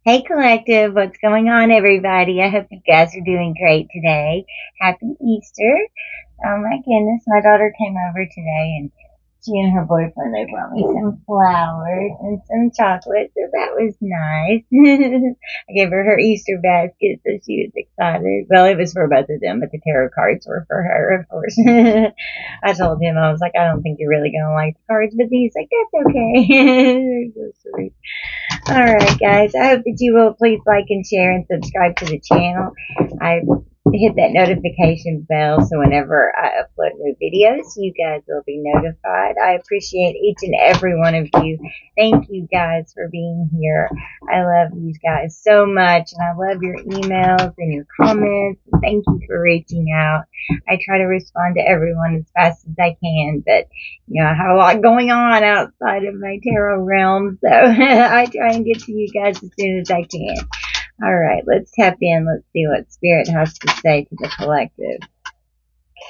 Hey collective, what's going on everybody? I hope you guys are doing great today. Happy Easter. Oh my goodness, my daughter came over today and she and her boyfriend, they brought me some flowers and some chocolate, so that was nice. I gave her Easter basket, so she was excited. Well, it was for both of them, but the tarot cards were for her, of course. I told him, I was like, I don't think you're really going to like the cards, but he's like, that's okay. They're so sweet. Alright guys, I hope that you will please like and share and subscribe to the channel. I hit that notification bell so whenever I upload new videos, you guys will be notified. I appreciate each and every one of you. Thank you guys for being here. I love you guys so much, and I love your emails and your comments. Thank you for reaching out. I try to respond to everyone as fast as I can, but I have a lot going on outside of my tarot realm, so I try and get to you guys as soon as I can. All right, let's tap in. Let's see what Spirit has to say to the collective.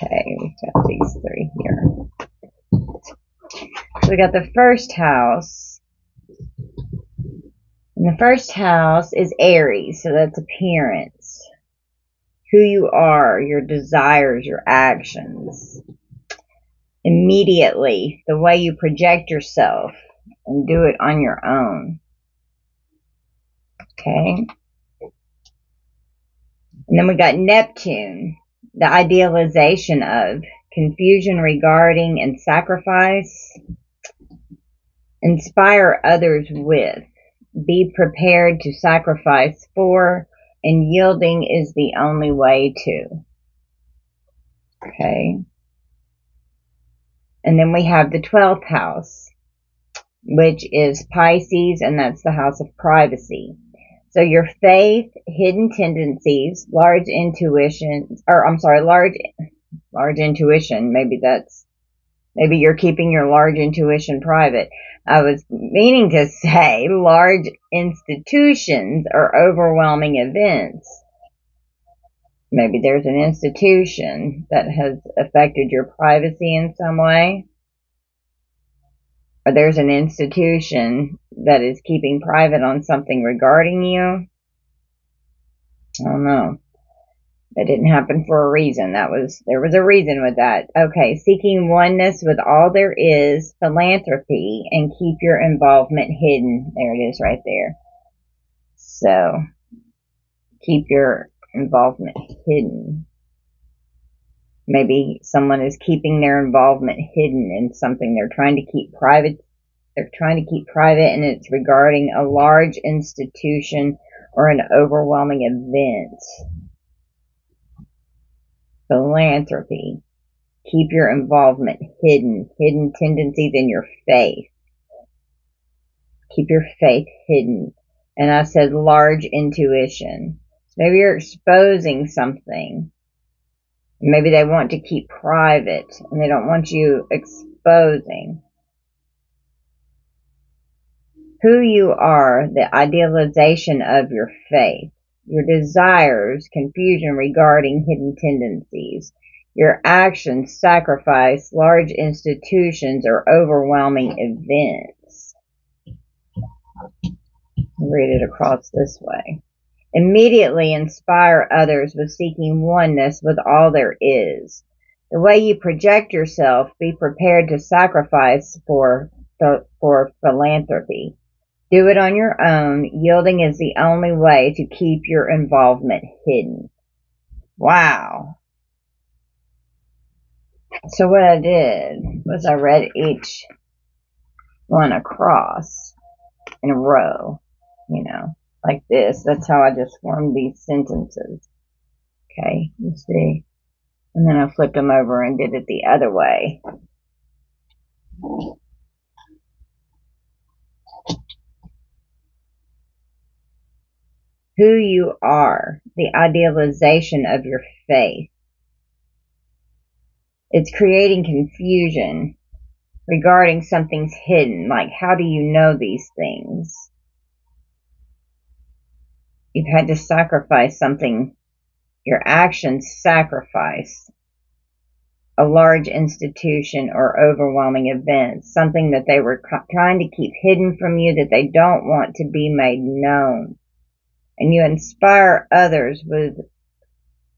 Okay, we've got these three here. So we got the first house. And the first house is Aries, so that's appearance. Who you are, your desires, your actions. Immediately, the way you project yourself and do it on your own. Okay. And then we got Neptune, the idealization of confusion regarding and sacrifice. Inspire others with. Be prepared to sacrifice for, and yielding is the only way to. Okay. And then we have the 12th house, which is Pisces, and that's the house of privacy. So your faith, hidden tendencies, large intuition, large intuition, maybe you're keeping your large intuition private. I was meaning to say large institutions or overwhelming events. Maybe there's an institution that has affected your privacy in some way. Or there's an institution that is keeping private on something regarding you. I don't know. That didn't happen for a reason. There was a reason with that. Okay, seeking oneness with all there is, philanthropy, and keep your involvement hidden. There it is right there. So, keep your involvement hidden. Maybe someone is keeping their involvement hidden in something they're trying to keep private. They're trying to keep private, and it's regarding a large institution or an overwhelming event. Philanthropy. Keep your involvement hidden. Hidden tendencies in your faith. Keep your faith hidden. And I said large intuition. Maybe you're exposing something. Maybe they want to keep private, and they don't want you exposing who you are, the idealization of your faith, your desires, confusion regarding hidden tendencies, your actions, sacrifice, large institutions, or overwhelming events. Read it across this way. Immediately inspire others with seeking oneness with all there is. The way you project yourself, be prepared to sacrifice for philanthropy. Do it on your own. Yielding is the only way to keep your involvement hidden. Wow. So what I did was I read each one across in a row, like this. That's how I just formed these sentences. Okay, you see. And then I flipped them over and did it the other way. Who you are, the idealization of your faith. It's creating confusion regarding something's hidden, like how do you know these things? You've had to sacrifice something, your actions sacrifice a large institution or overwhelming event, something that they were trying to keep hidden from you that they don't want to be made known. and you inspire others with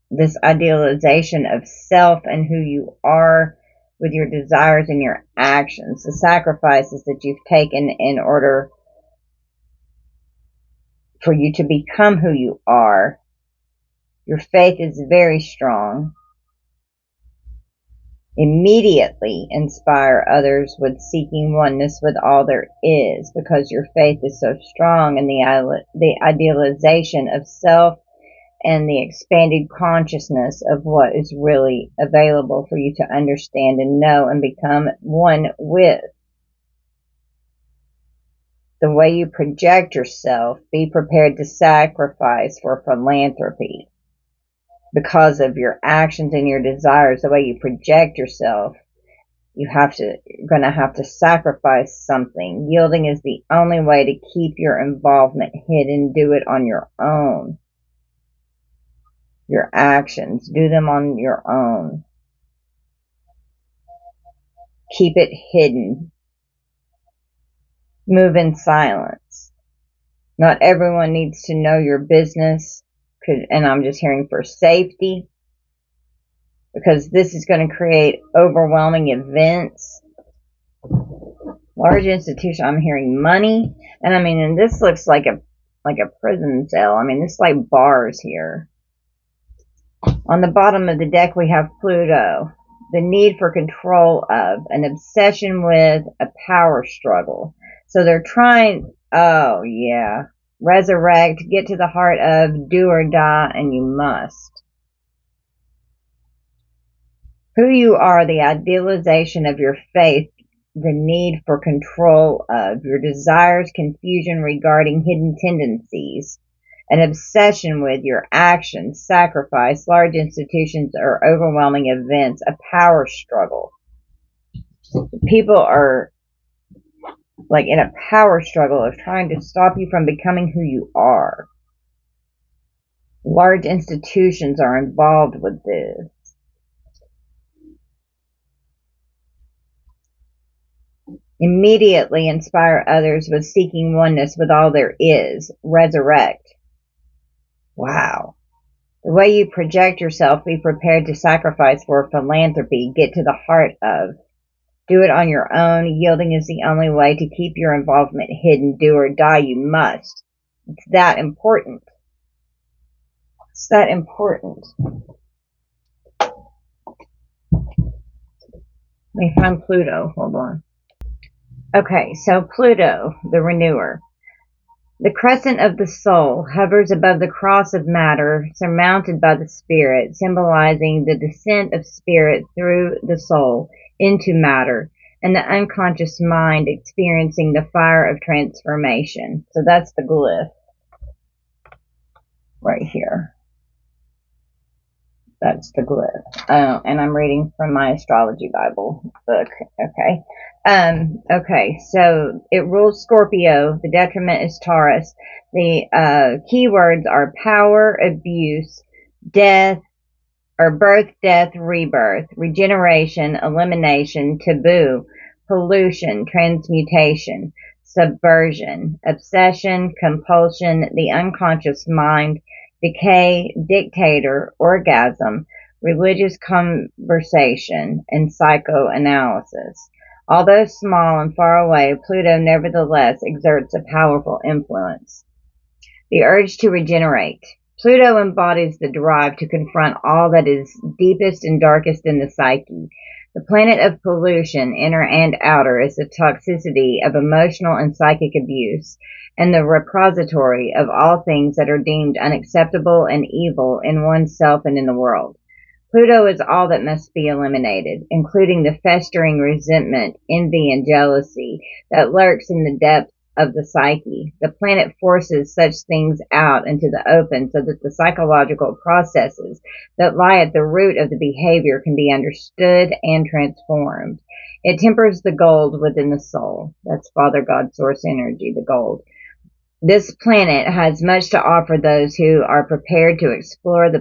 this idealization of self and who you are with your desires and your actions, the sacrifices that you've taken in order for you to become who you are. Your faith is very strong. Immediately inspire others with seeking oneness with all there is, because your faith is so strong in the idealization of self and the expanded consciousness of what is really available for you to understand and know and become one with. The way you project yourself, be prepared to sacrifice for philanthropy. Because of your actions and your desires, the way you project yourself, you're going to have to sacrifice something. Yielding is the only way to keep your involvement hidden. Do it on your own. Your actions, do them on your own. Keep it hidden. Move in silence. Not everyone needs to know your business, and I'm just hearing for safety, because this is going to create overwhelming events. Large institution, I'm hearing money, and this looks like a prison cell. This is like bars here. On the bottom of the deck, we have Pluto, the need for control of, an obsession with, a power struggle. So they're trying, resurrect, get to the heart of, do or die, and you must. Who you are, the idealization of your faith, the need for control of, your desires, confusion regarding hidden tendencies, an obsession with your actions, sacrifice, large institutions or overwhelming events, a power struggle. People are like in a power struggle of trying to stop you from becoming who you are. Large institutions are involved with this. Immediately inspire others with seeking oneness with all there is. Resurrect. Wow. The way you project yourself, be prepared to sacrifice for philanthropy. Get to the heart of. Do it on your own. Yielding is the only way to keep your involvement hidden. Do or die, you must. It's that important. It's that important. Let me find Pluto. Hold on. Okay, so Pluto, the renewer. The crescent of the soul hovers above the cross of matter, surmounted by the spirit, symbolizing the descent of spirit through the soul into matter, and the unconscious mind experiencing the fire of transformation. So that's the glyph right here. That's the glyph. And I'm reading from my Astrology Bible book. Okay. Okay, so it rules Scorpio. The detriment is Taurus. The keywords are power, abuse, death, or birth, death, rebirth, regeneration, elimination, taboo, pollution, transmutation, subversion, obsession, compulsion, the unconscious mind, decay, dictator, orgasm, religious conversation, and psychoanalysis. Although small and far away, Pluto nevertheless exerts a powerful influence. The urge to regenerate. Pluto embodies the drive to confront all that is deepest and darkest in the psyche. The planet of pollution, inner and outer, is the toxicity of emotional and psychic abuse, and the repository of all things that are deemed unacceptable and evil in oneself and in the world. Pluto is all that must be eliminated, including the festering resentment, envy, and jealousy that lurks in the depths of the psyche. The planet forces such things out into the open so that the psychological processes that lie at the root of the behavior can be understood and transformed. It tempers the gold within the soul. That's Father God, Source Energy, the gold. This planet has much to offer those who are prepared to explore the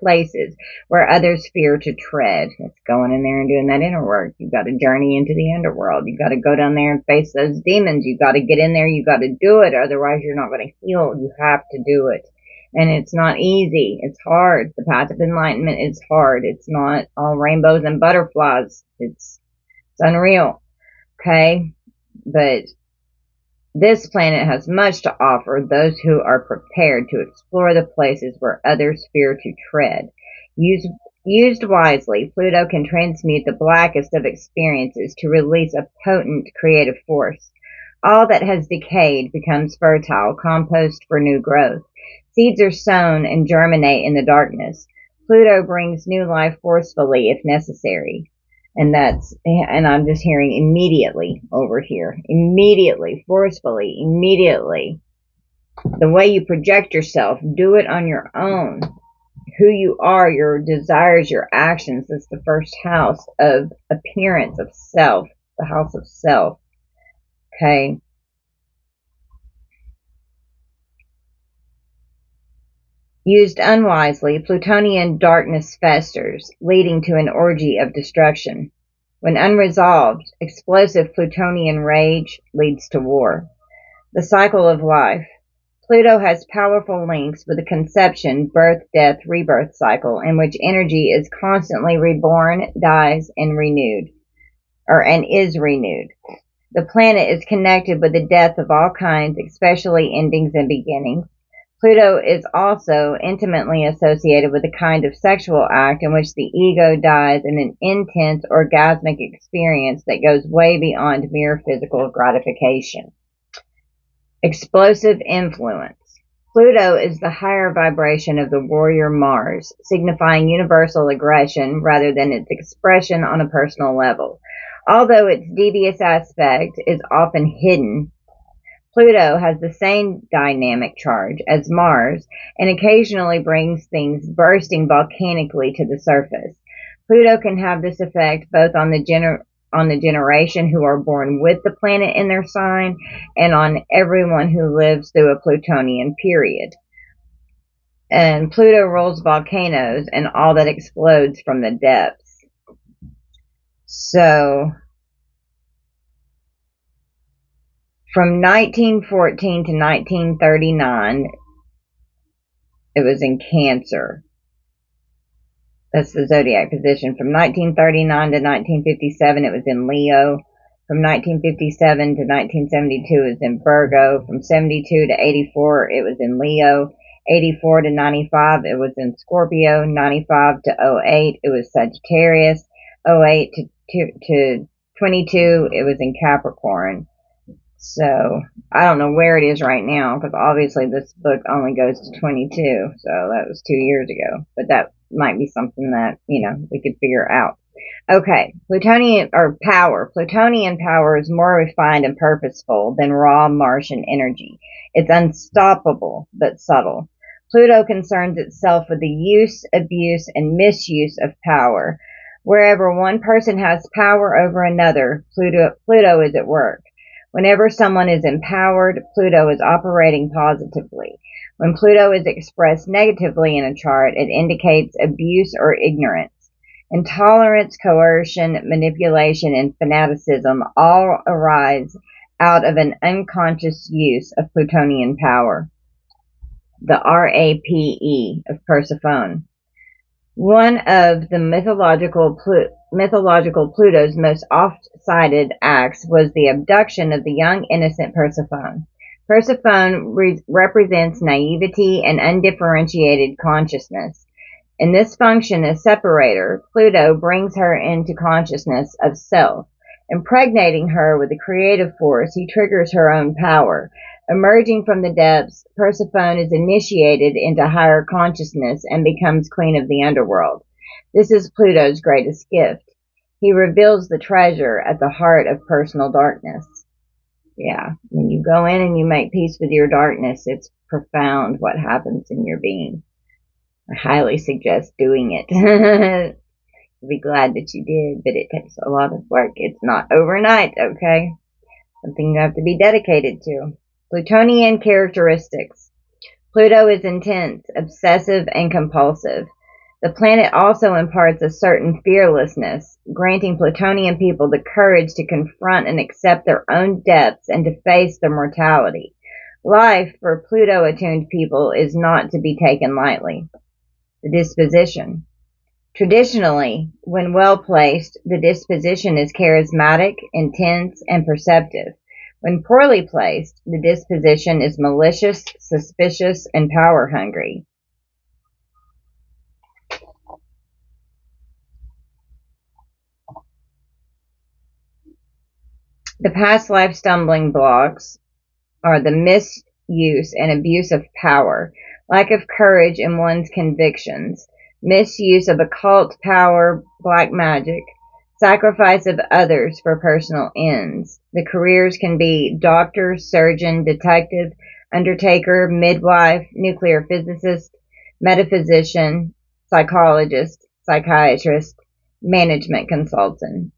places where others fear to tread. It's going in there and doing that inner work. You've got to journey into the underworld. You've got to go down there and face those demons. You've got to get in there. You've got to do it. Otherwise, you're not going to heal. You have to do it. And it's not easy. It's hard. The path of enlightenment is hard. It's not all rainbows and butterflies. It's unreal. Okay? But this planet has much to offer those who are prepared to explore the places where others fear to tread. Used wisely, Pluto can transmute the blackest of experiences to release a potent creative force. All that has decayed becomes fertile, compost for new growth. Seeds are sown and germinate in the darkness. Pluto brings new life forcefully if necessary. And I'm just hearing immediately over here. Immediately, forcefully, immediately. The way you project yourself, do it on your own. Who you are, your desires, your actions, is the first house of appearance of self, the house of self. Okay. Used unwisely, Plutonian darkness festers, leading to an orgy of destruction. When unresolved, explosive Plutonian rage leads to war. The cycle of life. Pluto has powerful links with the conception, birth, death, rebirth cycle, in which energy is constantly reborn, dies, and is renewed. The planet is connected with the death of all kinds, especially endings and beginnings. Pluto is also intimately associated with a kind of sexual act in which the ego dies in an intense orgasmic experience that goes way beyond mere physical gratification. Explosive influence. Pluto is the higher vibration of the warrior Mars, signifying universal aggression rather than its expression on a personal level. Although its devious aspect is often hidden, Pluto has the same dynamic charge as Mars and occasionally brings things bursting volcanically to the surface. Pluto can have this effect both on the generation who are born with the planet in their sign and on everyone who lives through a Plutonian period. And Pluto rules volcanoes and all that explodes from the depths. So from 1914 to 1939, it was in Cancer. That's the zodiac position. From 1939 to 1957, it was in Leo. From 1957 to 1972, it was in Virgo. From 72 to 84, it was in Leo. 84 to 95, it was in Scorpio. 95 to 08, it was Sagittarius. 08 to 22, it was in Capricorn. So I don't know where it is right now because obviously this book only goes to 22. So that was 2 years ago. But that might be something that, we could figure out. Okay, Plutonian power is more refined and purposeful than raw Martian energy. It's unstoppable but subtle. Pluto concerns itself with the use, abuse, and misuse of power. Wherever one person has power over another, Pluto is at work. Whenever someone is empowered, Pluto is operating positively. When Pluto is expressed negatively in a chart, it indicates abuse or ignorance. Intolerance, coercion, manipulation, and fanaticism all arise out of an unconscious use of Plutonian power. The RAPE of Persephone. One of the mythological Pluto's most oft-cited acts was the abduction of the young innocent Persephone. Persephone represents naivety and undifferentiated consciousness. In this function as separator, Pluto brings her into consciousness of self. Impregnating her with a creative force, he triggers her own power. Emerging from the depths, Persephone is initiated into higher consciousness and becomes queen of the underworld. This is Pluto's greatest gift. He reveals the treasure at the heart of personal darkness. Yeah, when you go in and you make peace with your darkness, it's profound what happens in your being. I highly suggest doing it. I'll be glad that you did, but it takes a lot of work. It's not overnight, okay? something you have to be dedicated to. Plutonian characteristics. Pluto is intense, obsessive, and compulsive. The planet also imparts a certain fearlessness, granting Plutonian people the courage to confront and accept their own depths and to face their mortality. Life for Pluto-attuned people is not to be taken lightly. The disposition. Traditionally, when well placed, the disposition is charismatic, intense, and perceptive. When poorly placed, the disposition is malicious, suspicious, and power-hungry. The past life stumbling blocks are the misuse and abuse of power, lack of courage in one's convictions, misuse of occult power, black magic, sacrifice of others for personal ends. The careers can be doctor, surgeon, detective, undertaker, midwife, nuclear physicist, metaphysician, psychologist, psychiatrist, management consultant.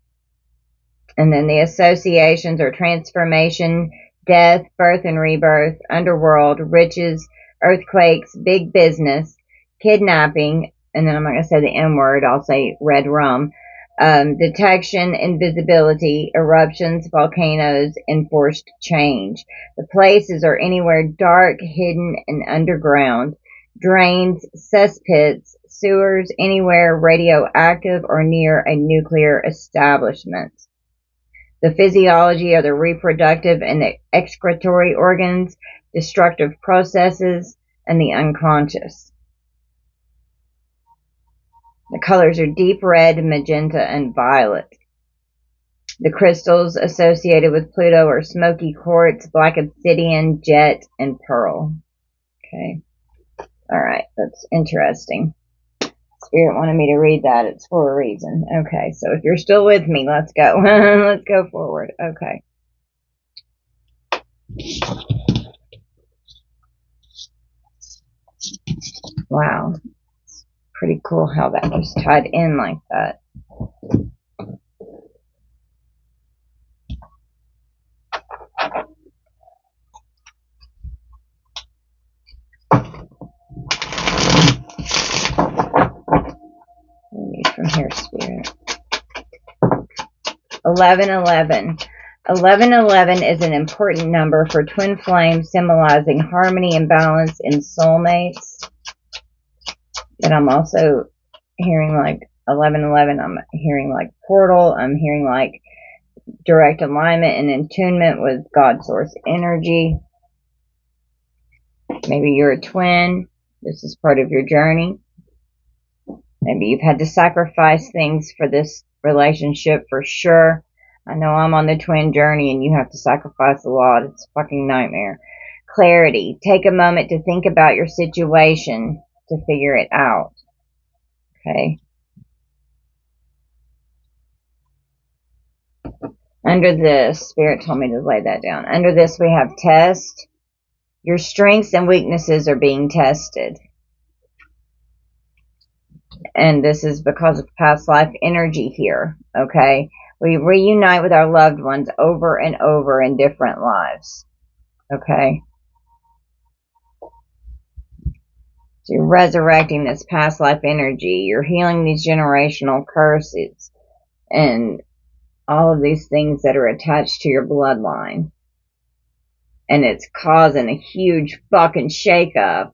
And then the associations are transformation, death, birth and rebirth, underworld, riches, earthquakes, big business, kidnapping, and then I'm not going to say the N word, I'll say red rum, detection, invisibility, eruptions, volcanoes, enforced change. The places are anywhere dark, hidden, and underground. Drains, cesspits, sewers, anywhere radioactive or near a nuclear establishment. The physiology are the reproductive and the excretory organs, destructive processes, and the unconscious. The colors are deep red, magenta, and violet. The crystals associated with Pluto are smoky quartz, black obsidian, jet, and pearl. Okay. All right. That's interesting. Spirit wanted me to read that. It's for a reason. Okay. So if you're still with me, let's go. Let's go forward. Okay. Wow. Pretty cool how that just tied in like that. From here, Spirit. 1111. 1111 is an important number for twin flames, symbolizing harmony and balance in soulmates. And I'm also hearing like 1111. I'm hearing like portal. I'm hearing like direct alignment and attunement with God source energy. Maybe you're a twin. This is part of your journey. Maybe you've had to sacrifice things for this relationship for sure. I know I'm on the twin journey and you have to sacrifice a lot. It's a fucking nightmare. Clarity. Take a moment to think about your situation to figure it out. Okay. Under this, Spirit told me to lay that down. Under this we have test. Your strengths and weaknesses are being tested. And this is because of past life energy here, okay? We reunite with our loved ones over and over in different lives, okay? So you're resurrecting this past life energy. You're healing these generational curses and all of these things that are attached to your bloodline. And it's causing a huge fucking shakeup.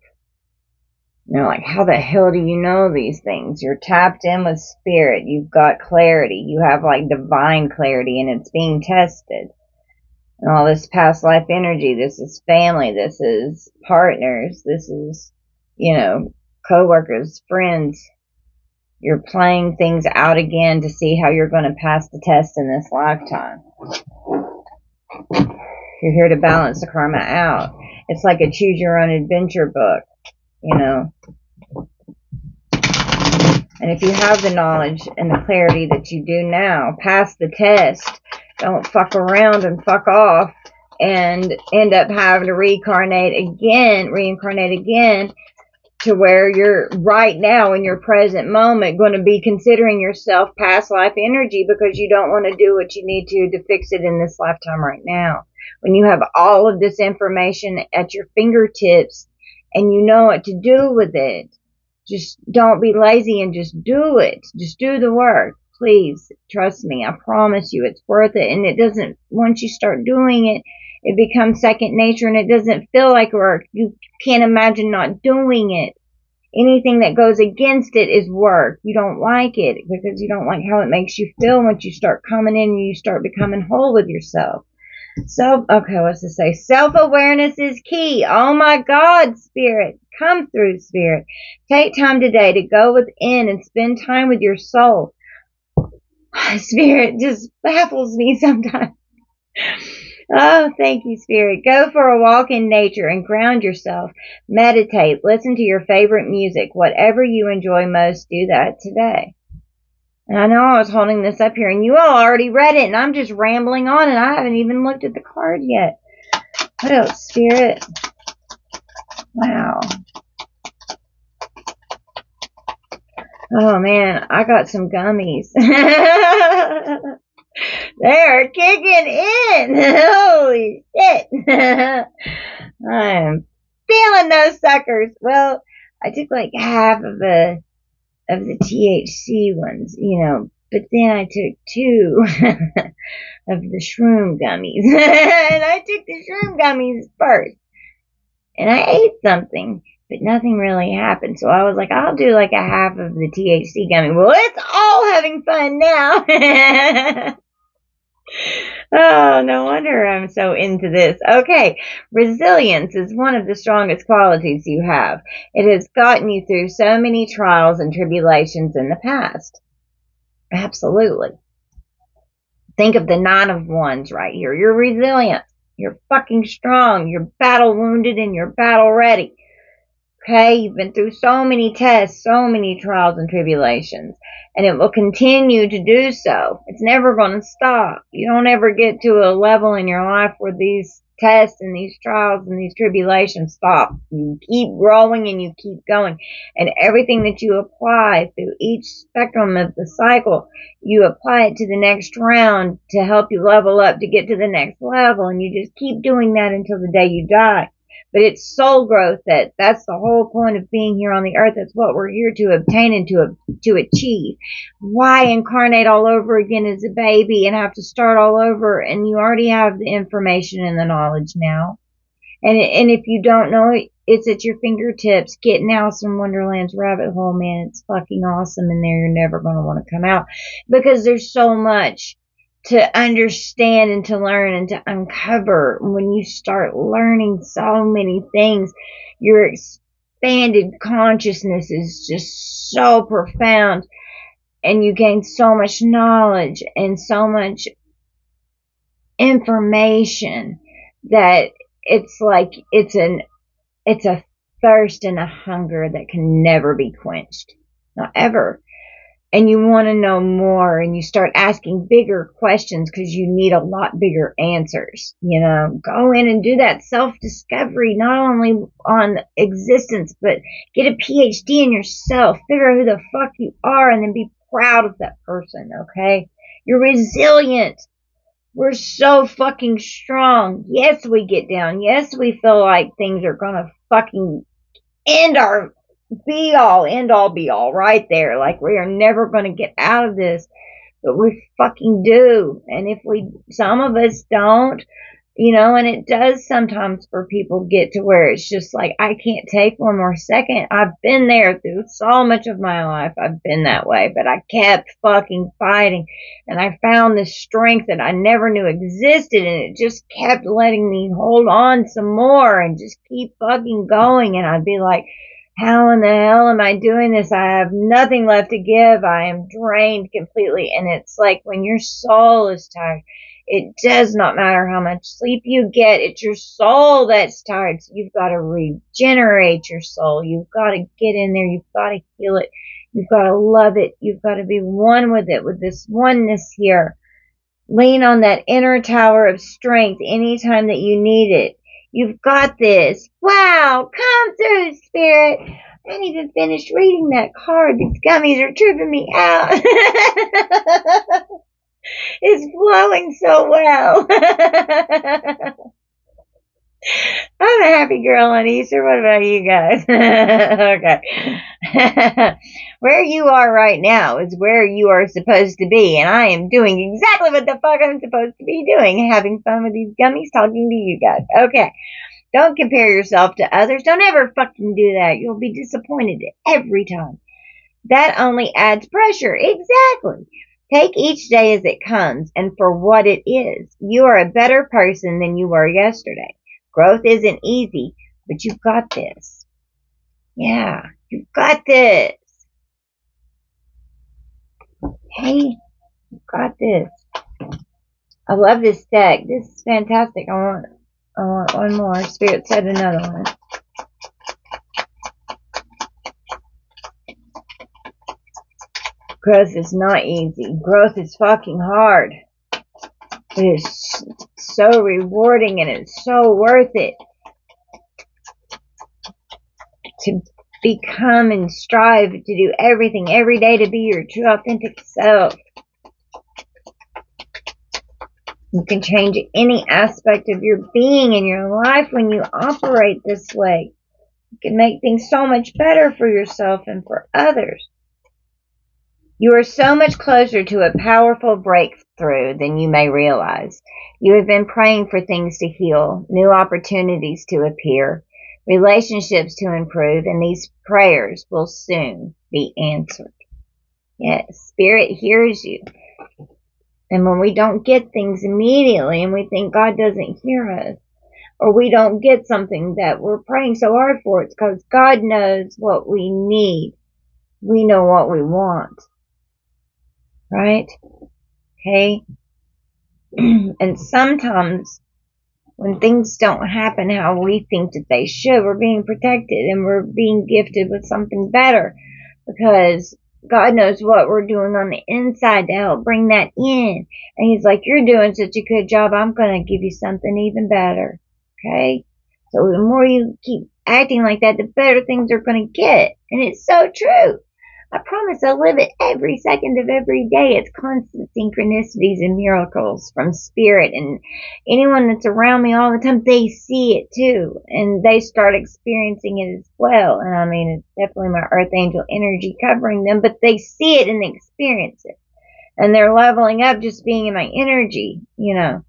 You know, like, how the hell do you know these things? You're tapped in with spirit. You've got clarity. You have, like, divine clarity, and it's being tested. And all this past life energy, this is family, this is partners, this is, you know, co-workers, friends. You're playing things out again to see how you're going to pass the test in this lifetime. You're here to balance the karma out. It's like a choose your own adventure book. You know, and if you have the knowledge and the clarity that you do now, pass the test. Don't fuck around and fuck off and end up having to reincarnate again to where you're right now in your present moment going to be considering yourself past life energy because you don't want to do what you need to fix it in this lifetime right now. When you have all of this information at your fingertips and you know what to do with it, just don't be lazy and just do it. Just do the work. Please, trust me. I promise you it's worth it. And it doesn't, once you start doing it, it becomes second nature and it doesn't feel like work. You can't imagine not doing it. Anything that goes against it is work. You don't like it because you don't like how it makes you feel once you start coming in and you start becoming whole with yourself. Okay, what's to say? Self-awareness is key. Oh my God, Spirit. Come through, Spirit. Take time today to go within and spend time with your soul. Spirit just baffles me sometimes. Oh, thank you, Spirit. Go for a walk in nature and ground yourself. Meditate. Listen to your favorite music. Whatever you enjoy most, do that today. And I know I was holding this up here, and you all already read it, and I'm just rambling on, and I haven't even looked at the card yet. What else, Spirit? Wow. Oh, man, I got some gummies. They're kicking in. Holy shit. I am feeling those suckers. Well, I took like half of the THC ones, but then I took 2 of the shroom gummies. And I took the shroom gummies first. And I ate something, but nothing really happened. So I was like, I'll do like a half of the THC gummy. Well, it's all having fun now. Oh, no wonder I'm so into this. Okay, resilience is one of the strongest qualities you have. It has gotten you through so many trials and tribulations in the past. Absolutely. Think of the 9 of Wands right here. You're resilient. You're fucking strong. You're battle wounded and you're battle ready. Okay, you've been through so many tests, so many trials and tribulations, and it will continue to do so. It's never going to stop. You don't ever get to a level in your life where these tests and these trials and these tribulations stop. You keep growing and you keep going, and everything that you apply through each spectrum of the cycle, you apply it to the next round to help you level up to get to the next level, and you just keep doing that until the day you die. But it's soul growth. That's the whole point of being here on the earth. That's what we're here to obtain and to achieve. Why incarnate all over again as a baby and have to start all over? And you already have the information and the knowledge now. And if you don't know it, it's at your fingertips. Get Alice in Wonderland's rabbit hole, man. It's fucking awesome in there. You're never going to want to come out because there's so much to understand and to learn and to uncover. When you start learning so many things, your expanded consciousness is just so profound, and you gain so much knowledge and so much information that it's like it's a thirst and a hunger that can never be quenched, not ever. And you want to know more, and you start asking bigger questions because you need a lot bigger answers. Go in and do that self-discovery, not only on existence, but get a PhD in yourself. Figure out who the fuck you are, and then be proud of that person, okay? You're resilient. We're so fucking strong. Yes, we get down. Yes, we feel like things are gonna fucking end our be all, end all, be all right there. Like we are never going to get out of this, but we fucking do. And if some of us don't, and it does sometimes for people get to where it's just like, I can't take one more second. I've been there through so much of my life. I've been that way, but I kept fucking fighting, and I found this strength that I never knew existed, and it just kept letting me hold on some more and just keep fucking going. And I'd be like, how in the hell am I doing this? I have nothing left to give. I am drained completely. And it's like when your soul is tired, it does not matter how much sleep you get. It's your soul that's tired. So you've got to regenerate your soul. You've got to get in there. You've got to heal it. You've got to love it. You've got to be one with it, with this oneness here. Lean on that inner tower of strength anytime that you need it. You've got this. Wow, come through, Spirit. ain't even finished reading that card. These gummies are tripping me out. It's flowing so well. I'm a happy girl on Easter. What about you guys? Okay. Where you are right now is where you are supposed to be, and I am doing exactly what the fuck I'm supposed to be doing, having fun with these gummies, talking to you guys. Okay. Don't compare yourself to others. Don't ever fucking do that. You'll be disappointed every time. That only adds pressure. Exactly. Take each day as it comes and for what it is. You are a better person than you were yesterday. Growth isn't easy, but you've got this. Yeah, you've got this. Hey, you've got this. I love this deck. This is fantastic. I want one more. Spirit said another one. Growth is not easy. Growth is fucking hard. It is so rewarding and it's so worth it to become and strive to do everything every day to be your true authentic self. You can change any aspect of your being in your life when you operate this way. You can make things so much better for yourself and for others. You are so much closer to a powerful breakthrough than you may realize. You have been praying for things to heal, new opportunities to appear, relationships to improve, and these prayers will soon be answered. Yes, Spirit hears you. And when we don't get things immediately and we think God doesn't hear us, or we don't get something that we're praying so hard for, it's because God knows what we need. We know what we want. Right? Okay? And sometimes when things don't happen how we think that they should, we're being protected and we're being gifted with something better because God knows what we're doing on the inside to help bring that in. And He's like, you're doing such a good job, I'm going to give you something even better. Okay? So the more you keep acting like that, the better things are going to get. And it's so true. I promise I live it every second of every day. It's constant synchronicities and miracles from Spirit. And anyone that's around me all the time, they see it too. And they start experiencing it as well. And I mean, it's definitely my earth angel energy covering them, but they see it and they experience it. And they're leveling up just being in my energy, you know.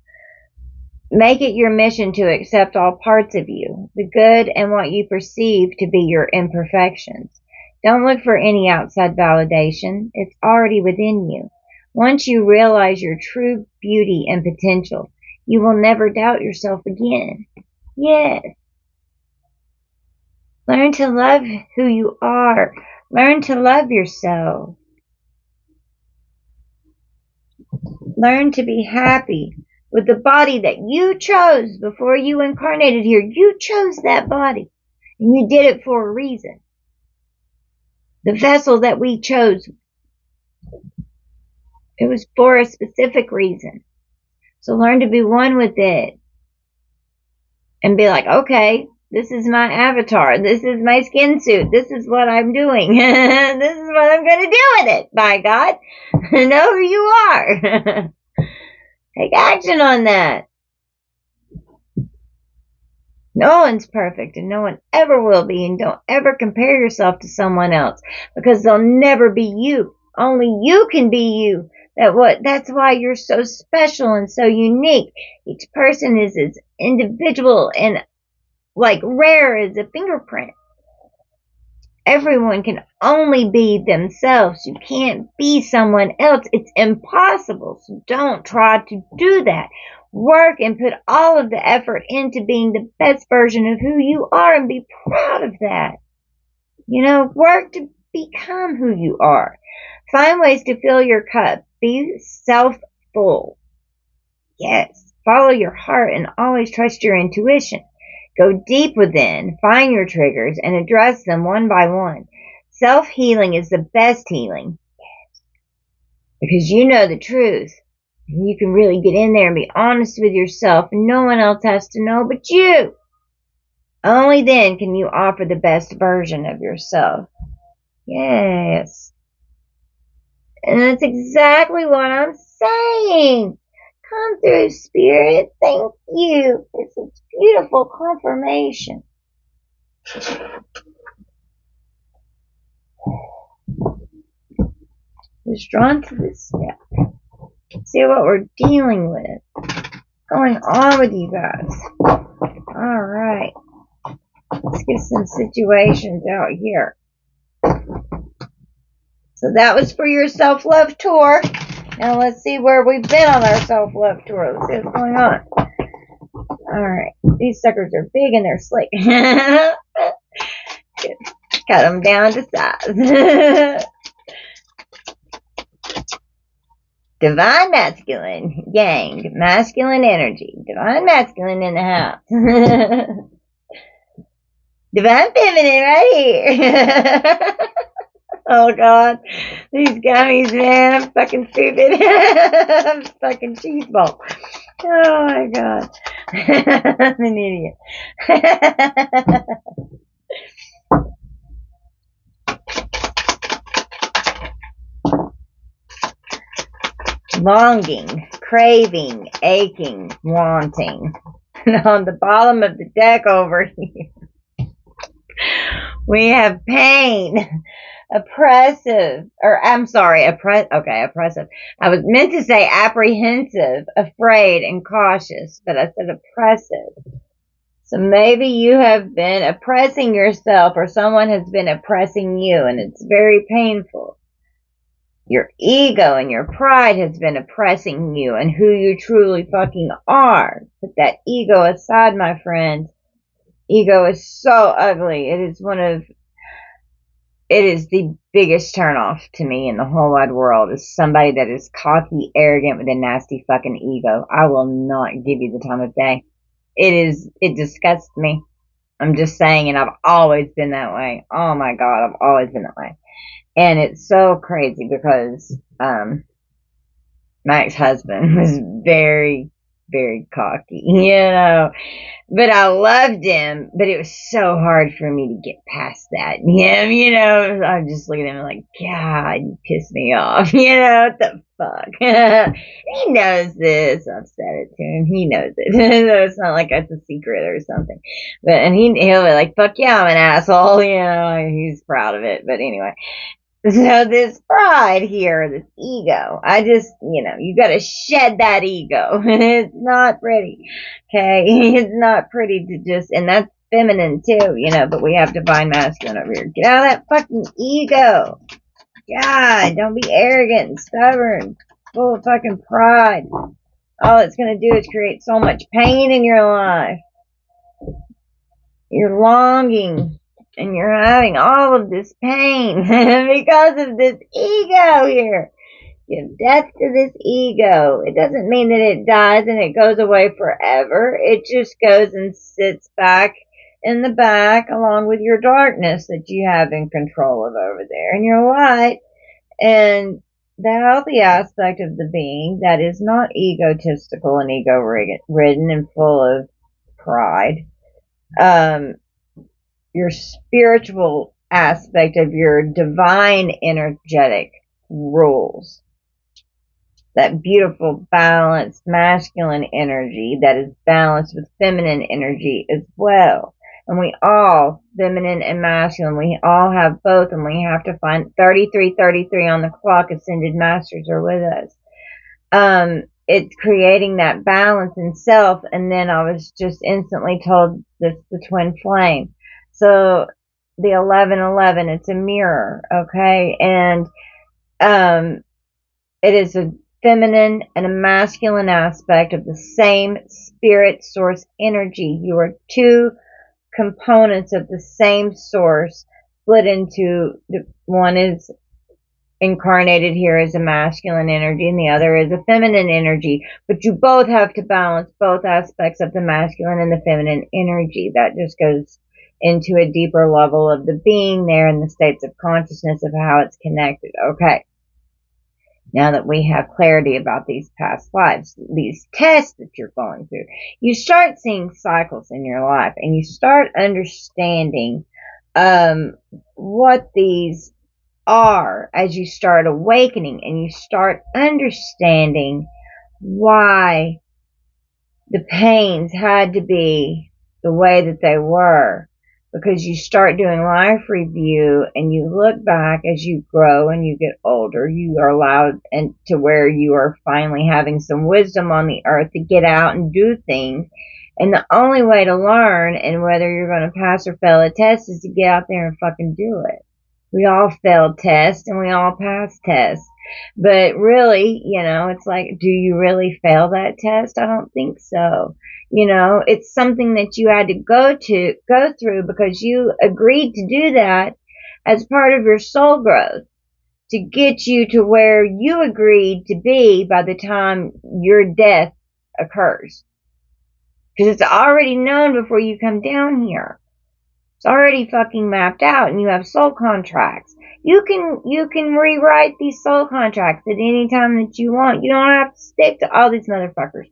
Make it your mission to accept all parts of you, the good and what you perceive to be your imperfections. Don't look for any outside validation. It's already within you. Once you realize your true beauty and potential, you will never doubt yourself again. Yes. Learn to love who you are. Learn to love yourself. Learn to be happy with the body that you chose before you incarnated here. You chose that body, and you did it for a reason. The vessel that we chose, it was for a specific reason. So learn to be one with it and be like, okay, this is my avatar. This is my skin suit. This is what I'm doing. This is what I'm going to do with it. By God, know who you are. Take action on that. No one's perfect and no one ever will be, and don't ever compare yourself to someone else because they'll never be you. Only you can be you. That's why you're so special and so unique. Each person is as individual and like rare as a fingerprint. Everyone can only be themselves. You can't be someone else. It's impossible. So don't try to do that. Work and put all of the effort into being the best version of who you are and be proud of that. You know, work to become who you are. Find ways to fill your cup. Be self-full. Yes. Follow your heart and always trust your intuition. Go deep within, find your triggers, and address them one by one. Self-healing is the best healing. Because you know the truth. And you can really get in there and be honest with yourself. And no one else has to know but you. Only then can you offer the best version of yourself. Yes. And that's exactly what I'm saying. Come through, Spirit. Thank you. It's a beautiful confirmation. Was drawn to this step. See what we're dealing with. What's going on with you guys? Alright. Let's get some situations out here. So that was for your self-love tour. Now let's see where we've been on our self-love tour. Let's see what's going on. Alright. These suckers are big and they're slick. Cut them down to size. Divine masculine, yang, masculine energy. Divine masculine in the house. Divine feminine right here. Oh God, these gummies, man, I'm fucking stupid. I'm fucking cheese ball. Oh my God. I'm an idiot. Longing, craving, aching, wanting. And on the bottom of the deck over here, we have pain, oppressive, oppressive. I was meant to say apprehensive, afraid, and cautious, but I said oppressive. So maybe you have been oppressing yourself or someone has been oppressing you, and it's very painful. Your ego and your pride has been oppressing you and who you truly fucking are. Put that ego aside, my friend. Ego is so ugly. It is the biggest turnoff to me in the whole wide world is somebody that is cocky, arrogant with a nasty fucking ego. I will not give you the time of day. It disgusts me. I'm just saying, and I've always been that way. Oh my God, I've always been that way. And it's so crazy because my ex-husband was very, very cocky, but I loved him, but it was so hard for me to get past that. I'm just looking at him like, God, you piss me off, what the fuck? He knows this. I've said it to him. He knows it. So it's not like it's a secret or something. And he'll be like, fuck yeah, I'm an asshole, he's proud of it. But anyway. So this pride here, this ego, you gotta shed that ego. It's not pretty. Okay? It's not pretty to just, and that's feminine too, but we have divine masculine over here. Get out of that fucking ego. God, don't be arrogant and stubborn, full of fucking pride. All it's gonna do is create so much pain in your life. You're longing. And you're having all of this pain because of this ego here. Give death to this ego. It doesn't mean that it dies and it goes away forever. It just goes and sits back in the back along with your darkness that you have in control of over there and your light and the healthy aspect of the being that is not egotistical and ego-ridden and full of pride. Your spiritual aspect of your divine energetic rules. That beautiful, balanced, masculine energy that is balanced with feminine energy as well. And we all, feminine and masculine, we all have both, and we have to find 3333 on the clock. Ascended Masters are with us. It's creating that balance in self, and then I was just instantly told this, the twin flame. So the 1111, it's a mirror, okay? And it is a feminine and a masculine aspect of the same spirit source energy. You are two components of the same source split into, one is incarnated here as a masculine energy and the other is a feminine energy, but you both have to balance both aspects of the masculine and the feminine energy. That just goes into a deeper level of the being there in the states of consciousness of how it's connected. Okay. Now that we have clarity about these past lives, these tests that you're going through, you start seeing cycles in your life, and you start understanding what these are as you start awakening, and you start understanding why the pains had to be the way that they were, because you start doing life review and you look back as you grow and you get older. You are allowed and to where you are finally having some wisdom on the earth to get out and do things. And the only way to learn and whether you're going to pass or fail a test is to get out there and fucking do it. We all failed tests and we all passed tests. But really, it's like, do you really fail that test? I don't think so. It's something that you had to go through because you agreed to do that as part of your soul growth to get you to where you agreed to be by the time your death occurs. Because it's already known before you come down here. It's already fucking mapped out, and you have soul contracts. You can rewrite these soul contracts at any time that you want. You don't have to stick to all these motherfuckers.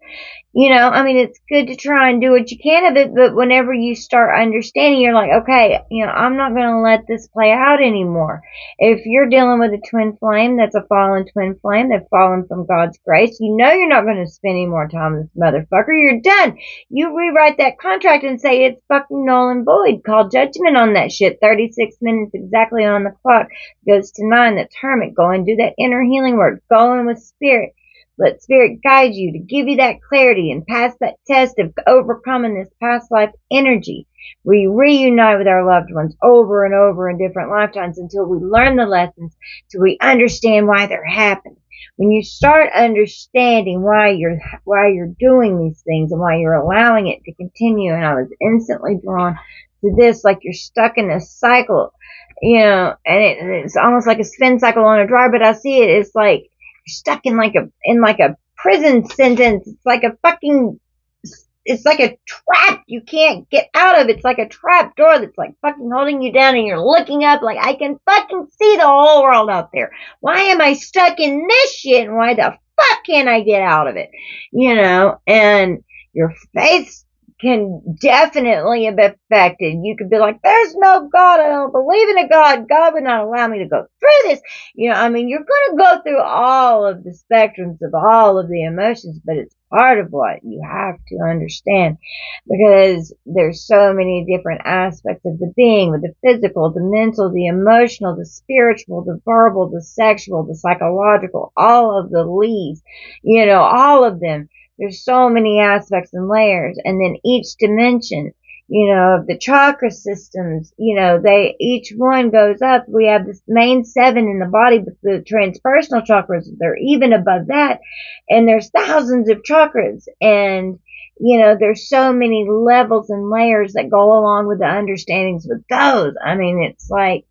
It's good to try and do what you can of it, but whenever you start understanding, you're like, okay, I'm not going to let this play out anymore. If you're dealing with a twin flame, that's a fallen twin flame, they've fallen from God's grace, you're not going to spend any more time with this motherfucker. You're done. You rewrite that contract and say it's fucking null and void. Call judgment on that shit. 36 minutes exactly on the clock. Goes to 9. That's hermit. Go and do that inner healing work. Go in with spirit. Let spirit guide you to give you that clarity and pass that test of overcoming this past life energy. We reunite with our loved ones over and over in different lifetimes until we learn the lessons, till we understand why they're happening. When you start understanding why you're doing these things and why you're allowing it to continue, and I was instantly drawn to this, like you're stuck in a cycle, and it's almost like a spin cycle on a dryer, but I see it as like you're stuck in like a prison sentence. It's like a trap you can't get out of. It's like a trap door that's like fucking holding you down, and you're looking up like, I can fucking see the whole world out there. Why am I stuck in this shit, and why the fuck can't I get out of it? And your faith can definitely be affected. You could be like, there's no God, I don't believe in a God, God would not allow me to go through this. You're going to go through all of the spectrums of all of the emotions, but it's part of what you have to understand, because there's so many different aspects of the being, with the physical, the mental, the emotional, the spiritual, the verbal, the sexual, the psychological, all of the leaves, all of them. There's so many aspects and layers, and then each dimension, of the chakra systems, each one goes up. We have this main 7 in the body, but the transpersonal chakras, they're even above that, and there's thousands of chakras, and there's so many levels and layers that go along with the understandings with those. It's like,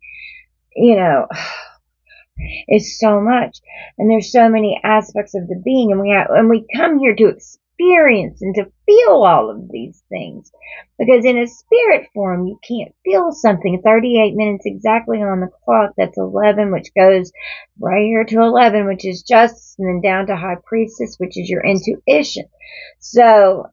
it's so much, and there's so many aspects of the being, and we come here to experience and to feel all of these things, because in a spirit form you can't feel something. 38 minutes exactly on the clock. That's 11, which goes right here to 11, which is justice, and then down to high priestess, which is your intuition. So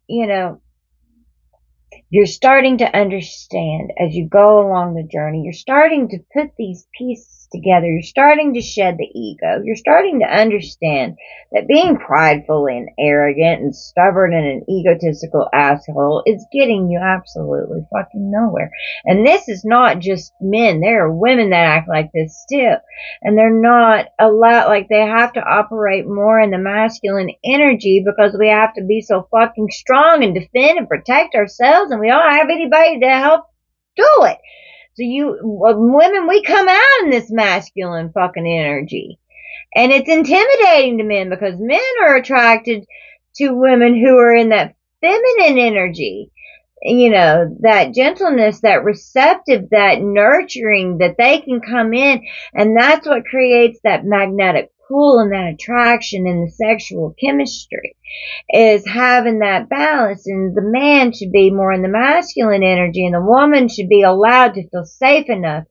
you're starting to understand as you go along the journey. You're starting to put these pieces together. You're starting to shed the ego. You're starting to understand that being prideful and arrogant and stubborn and an egotistical asshole is getting you absolutely fucking nowhere. And this is not just men. There are women that act like this too. And they're not allowed, like they have to operate more in the masculine energy because we have to be so fucking strong and defend and protect ourselves, and we don't have anybody to help do it. So women, we come out in this masculine fucking energy. And it's intimidating to men because men are attracted to women who are in that feminine energy. That gentleness, that receptive, that nurturing, that they can come in. And that's what creates that magnetic pull and that attraction in the sexual chemistry, is having that balance. And the man should be more in the masculine energy, and the woman should be allowed to feel safe enough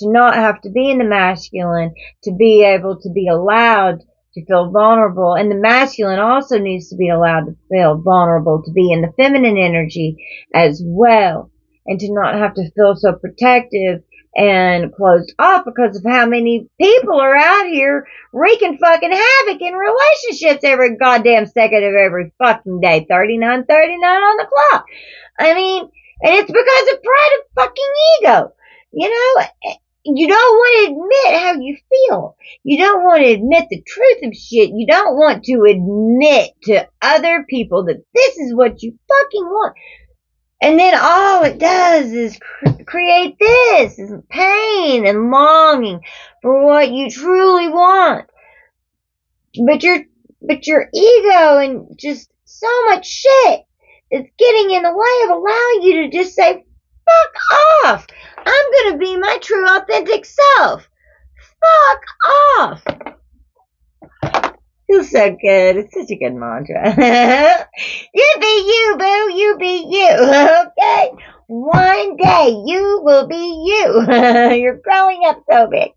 to not have to be in the masculine, to be able to be allowed to feel vulnerable. And the masculine also needs to be allowed to feel vulnerable, to be in the feminine energy as well, and to not have to feel so protective and closed off because of how many people are out here wreaking fucking havoc in relationships every goddamn second of every fucking day. 39:39 on the clock. I mean, and it's because of pride of fucking ego. You know, you don't want to admit how you feel. You don't want to admit the truth of shit. You don't want to admit to other people that this is what you fucking want. And then all it does is create this pain and longing for what you truly want. But your ego and just so much shit is getting in the way of allowing you to just say, fuck off. I'm going to be my true authentic self. Fuck off. Feels so good. It's such a good mantra. You be you, boo. You be you. Okay? One day you will be you. You're growing up so big.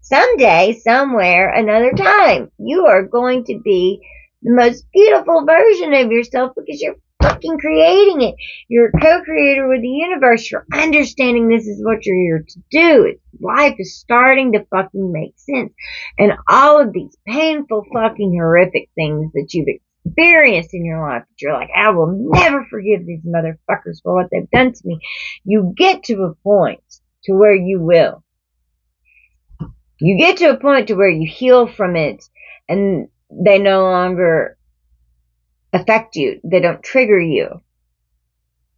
Someday, somewhere, another time, you are going to be the most beautiful version of yourself because you're fucking creating it. You're a co-creator with the universe. You're understanding this is what you're here to do. Life is starting to fucking make sense. And all of these painful fucking horrific things that you've experienced in your life, that you're like, I will never forgive these motherfuckers for what they've done to me. You get to a point to where you will. You get to a point to where you heal from it and they no longer affect you. They don't trigger you.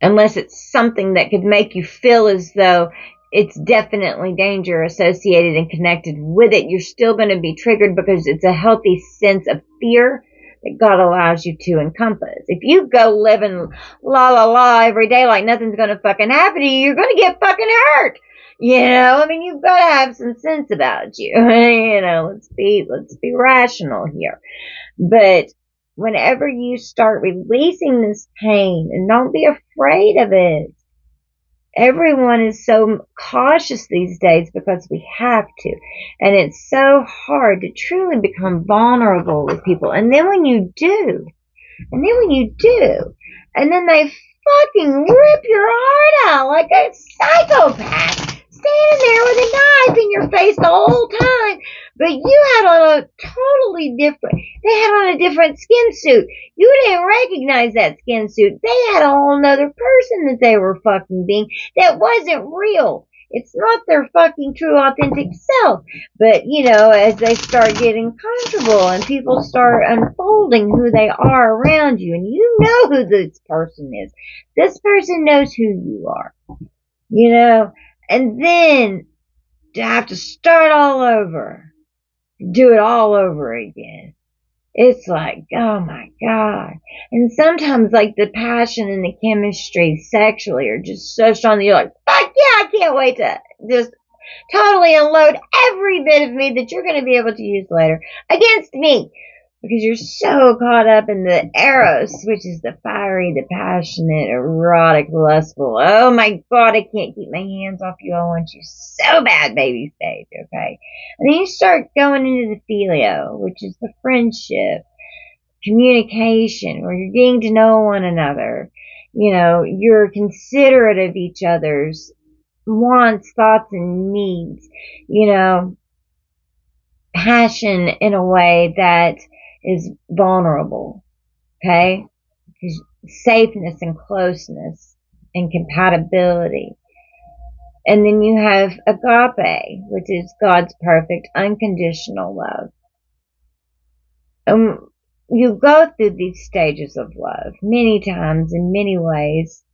Unless it's something that could make you feel as though it's definitely danger associated and connected with it. You're still going to be triggered because it's a healthy sense of fear that God allows you to encompass. If you go living la la la every day like nothing's going to fucking happen to you, you're going to get fucking hurt. You know, I mean, you've got to have some sense about you. You know, let's be rational here. But whenever you start releasing this pain, and don't be afraid of it. Everyone is so cautious these days because we have to. And it's so hard to truly become vulnerable with people. And then when you do, and then they fucking rip your heart out like a psychopath, standing there with a knife in your face the whole time, but you had on they had on a different skin suit. You didn't recognize that skin suit. They had a whole nother person that they were fucking being that wasn't real. It's not their fucking true authentic self. But, you know, as they start getting comfortable and people start unfolding who they are around you, and you know who this person is. This person knows who you are. You know? And then to have to start all over, do it all over again. It's like, oh my God. And sometimes like the passion and the chemistry sexually are just so strong that you're like, fuck yeah, I can't wait to just totally unload every bit of me that you're going to be able to use later against me. Because you're so caught up in the eros, which is the fiery, the passionate, erotic, lustful. Oh my God, I can't keep my hands off you. I want you so bad, baby stage, okay? And then you start going into the filio, which is the friendship, communication, where you're getting to know one another. You know, you're considerate of each other's wants, thoughts, and needs. You know, passion in a way that is vulnerable, okay? Safeness and closeness and compatibility. And then you have agape, which is God's perfect, unconditional love. You go through these stages of love many times in many ways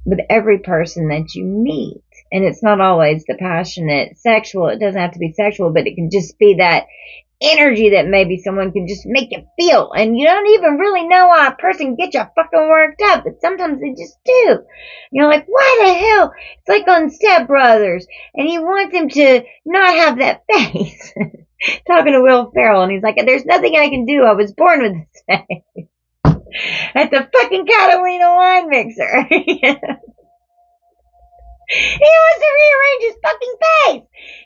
with every person that you meet. And it's not always the passionate sexual. It doesn't have to be sexual, but it can just be that energy that maybe someone can just make you feel. And you don't even really know why a person gets you fucking worked up, but sometimes they just do. You're like, why the hell? It's like on Step Brothers, and he wants him to not have that face. Talking to Will Ferrell, and he's like, there's nothing I can do. I was born with this face. That's a fucking Catalina wine mixer. wants to rearrange his fucking face.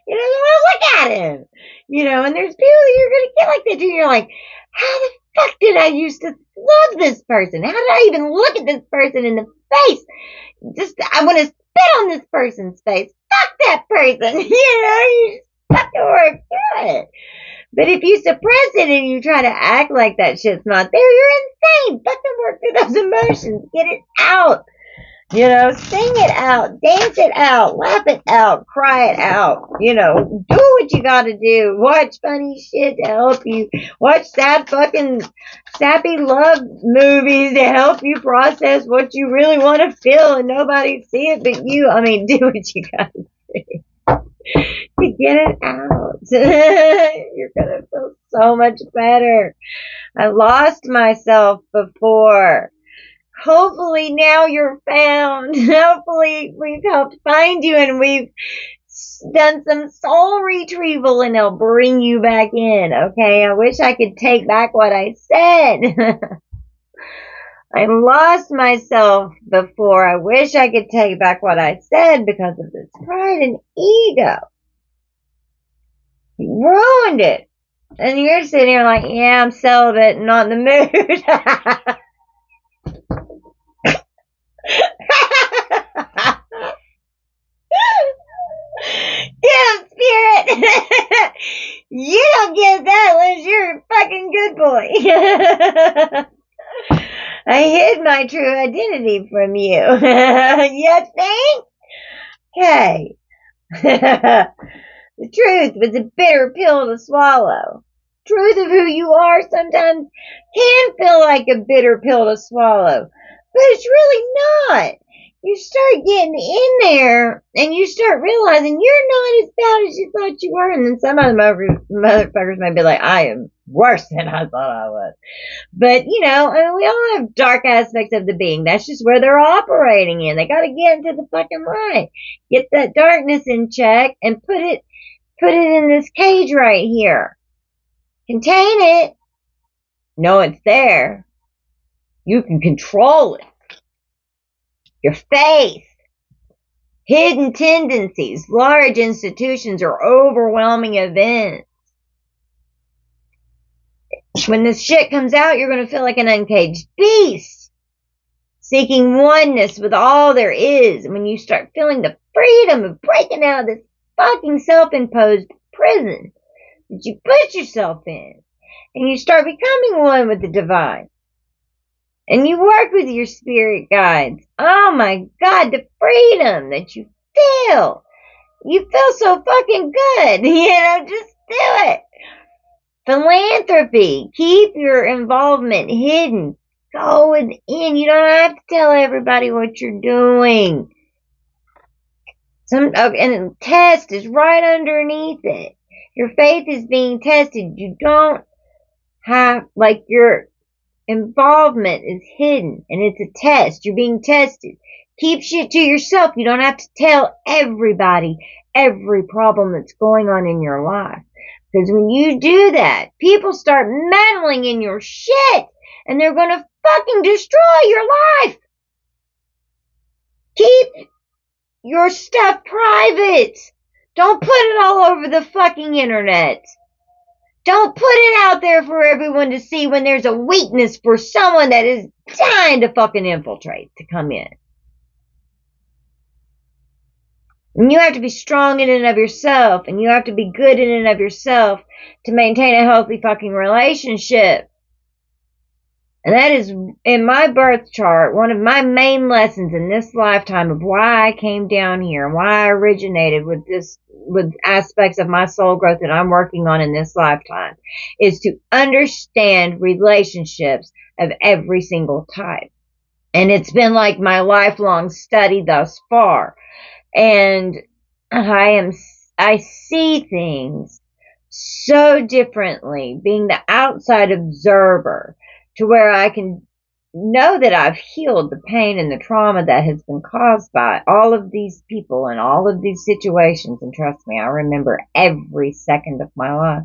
He doesn't want to look at him. And there's people that you're going to get like that too. You're like, how the fuck did I used to love this person? How did I even look at this person in the face? I want to spit on this person's face. Fuck that person. You just fucking work through it. But if you suppress it and you try to act like that shit's not there, you're insane. Fucking work through those emotions. Get it out. Sing it out, dance it out, laugh it out, cry it out. Do what you gotta do. Watch funny shit to help you. Watch sad fucking sappy love movies to help you process what you really want to feel and nobody see it but you. Do what you gotta do to get it out. You're gonna feel so much better. I lost myself before. Hopefully now you're found. Hopefully we've helped find you and we've done some soul retrieval and they'll bring you back in. Okay, I wish I could take back what I said. I lost myself before. I wish I could take back what I said because of this pride and ego. You ruined it. And you're sitting here like, yeah, I'm celibate and not in the mood. Yeah, spirit. You don't get that unless you're a fucking good boy. I hid my true identity from you. You think? Okay. The truth was a bitter pill to swallow. Truth of who you are sometimes can feel like a bitter pill to swallow, but it's really not. You start getting in there and you start realizing you're not as bad as you thought you were. And then some of the motherfuckers might be like, I am worse than I thought I was. But, we all have dark aspects of the being. That's just where they're operating in. They got to get into the fucking light. Get that darkness in check and put it in this cage right here. Contain it. Know it's there. You can control it. Your faith, hidden tendencies, large institutions, or overwhelming events. When this shit comes out, you're going to feel like an uncaged beast, seeking oneness with all there is. And when you start feeling the freedom of breaking out of this fucking self-imposed prison that you put yourself in, and you start becoming one with the divine, and you work with your spirit guides. Oh my God, the freedom that you feel. You feel so fucking good. Just do it. Philanthropy. Keep your involvement hidden. Go within. You don't have to tell everybody what you're doing. And test is right underneath it. Your faith is being tested. You don't have, your involvement is hidden and it's a test. You're being tested. Keep shit to yourself. You don't have to tell everybody every problem that's going on in your life. Because when you do that, people start meddling in your shit and they're going to fucking destroy your life. Keep your stuff private. Don't put it all over the fucking internet. Don't put it out there for everyone to see when there's a weakness for someone that is dying to fucking infiltrate, to come in. And you have to be strong in and of yourself, and you have to be good in and of yourself to maintain a healthy fucking relationship. And that is, in my birth chart, one of my main lessons in this lifetime of why I came down here and why I originated with aspects of my soul growth that I'm working on in this lifetime, is to understand relationships of every single type. And it's been like my lifelong study thus far. And I see things so differently, being the outside observer, to where I can know that I've healed the pain and the trauma that has been caused by all of these people and all of these situations. And trust me, I remember every second of my life.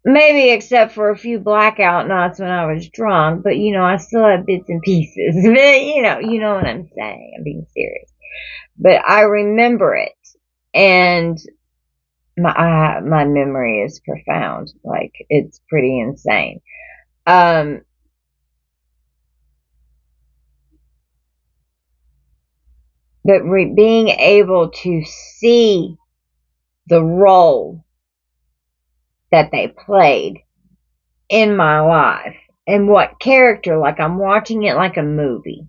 Maybe except for a few blackout nights when I was drunk, but I still have bits and pieces. But you know what I'm saying. I'm being serious. but I remember it, and my memory is profound. Like, it's pretty insane. But being able to see the role that they played in my life and what character, like I'm watching it like a movie,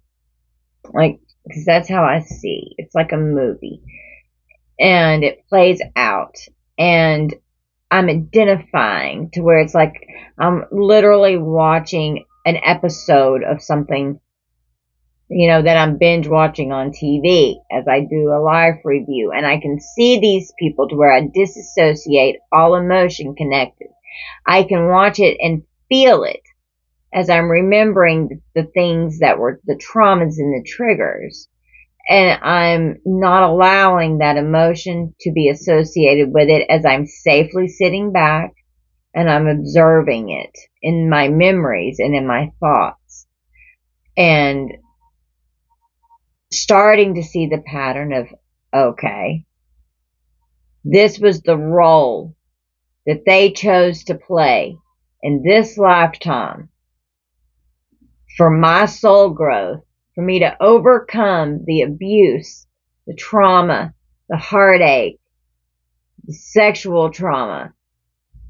like, because that's how I see. It's like a movie, and it plays out, and I'm identifying to where it's like I'm literally watching an episode of something, that I'm binge watching on TV as I do a live review, and I can see these people to where I disassociate all emotion connected. I can watch it and feel it as I'm remembering the things that were the traumas and the triggers. And I'm not allowing that emotion to be associated with it as I'm safely sitting back and I'm observing it in my memories and in my thoughts. And starting to see the pattern of, okay, this was the role that they chose to play in this lifetime for my soul growth, for me to overcome the abuse, the trauma, the heartache, the sexual trauma.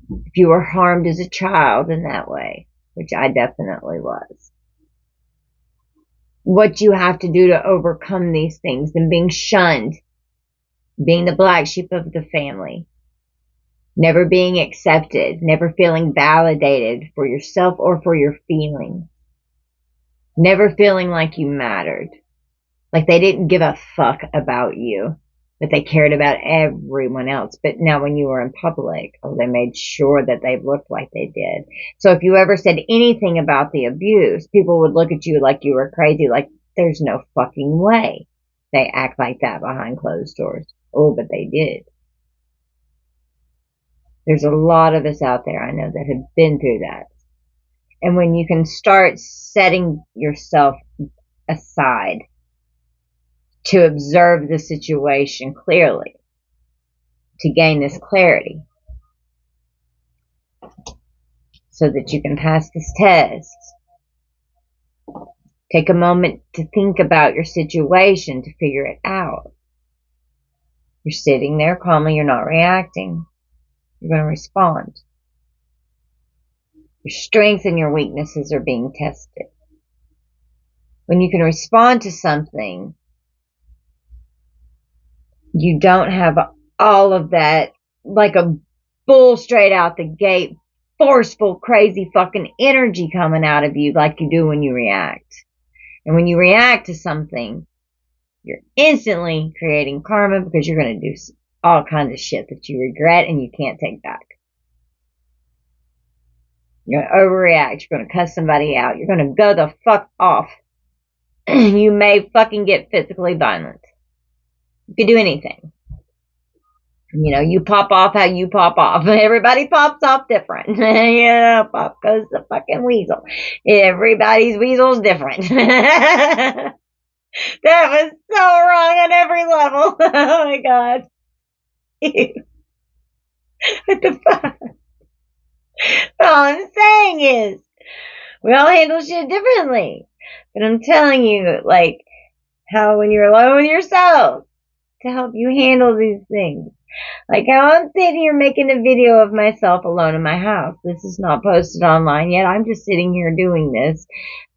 If you were harmed as a child in that way, which I definitely was. What you have to do to overcome these things, and being shunned, being the black sheep of the family, never being accepted, never feeling validated for yourself or for your feelings, never feeling like you mattered, like they didn't give a fuck about you, but they cared about everyone else. But now when you were in public, they made sure that they looked like they did. So if you ever said anything about the abuse, people would look at you like you were crazy, like there's no fucking way they act like that behind closed doors. Oh, but they did. There's a lot of us out there I know that have been through that. And when you can start setting yourself aside to observe the situation clearly, to gain this clarity, so that you can pass this test. Take a moment to think about your situation, to figure it out. You're sitting there calmly, you're not reacting. You're going to respond. Your strengths and your weaknesses are being tested. When you can respond to something, you don't have all of that, like a bull straight out the gate, forceful, crazy fucking energy coming out of you like you do when you react. And when you react to something, you're instantly creating karma, because you're going to do all kinds of shit that you regret and you can't take back. You're going to overreact. You're going to cuss somebody out. You're going to go the fuck off. You may fucking get physically violent. You could do anything. You pop off how you pop off. Everybody pops off different. Pop goes the fucking weasel. Everybody's weasel's different. That was so wrong on every level. Oh my god. What the fuck? All I'm saying is, we all handle shit differently. But I'm telling you, like, how when you're alone with yourself, to help you handle these things. Like how I'm sitting here making a video of myself alone in my house. This is not posted online yet. I'm just sitting here doing this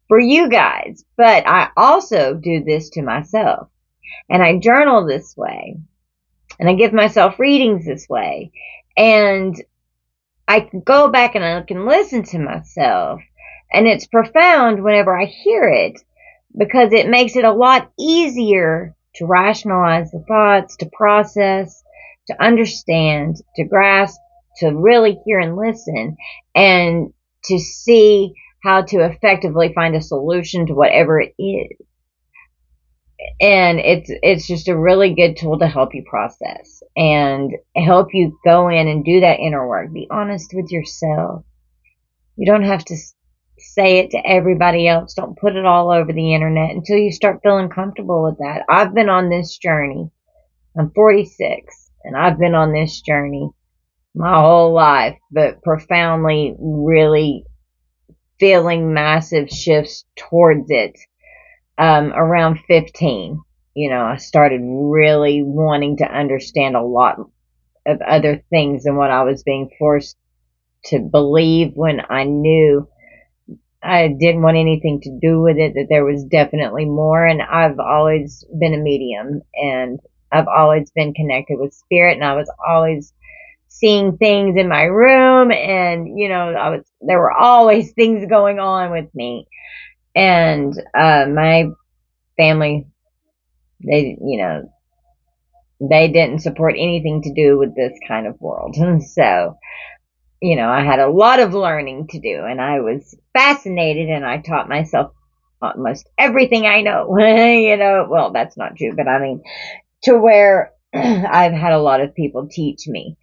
for you guys. But I also do this to myself. And I journal this way. And I give myself readings this way. And I can go back and I can listen to myself. And it's profound whenever I hear it, because it makes it a lot easier to rationalize the thoughts, to process, to understand, to grasp, to really hear and listen, and to see how to effectively find a solution to whatever it is. And it's just a really good tool to help you process and help you go in and do that inner work. Be honest with yourself. You don't have to say it to everybody else. Don't put it all over the internet until you start feeling comfortable with that. I've been on this journey. I'm 46, and I've been on this journey my whole life, but profoundly really feeling massive shifts towards it around 15. I started really wanting to understand a lot of other things than what I was being forced to believe when I knew I didn't want anything to do with it, that there was definitely more. And I've always been a medium, and I've always been connected with spirit, and I was always seeing things in my room, and there were always things going on with me. And my family, they didn't support anything to do with this kind of world. And so, I had a lot of learning to do, and I was fascinated, and I taught myself almost everything I know. Well, that's not true, but I mean, to where I've had a lot of people teach me,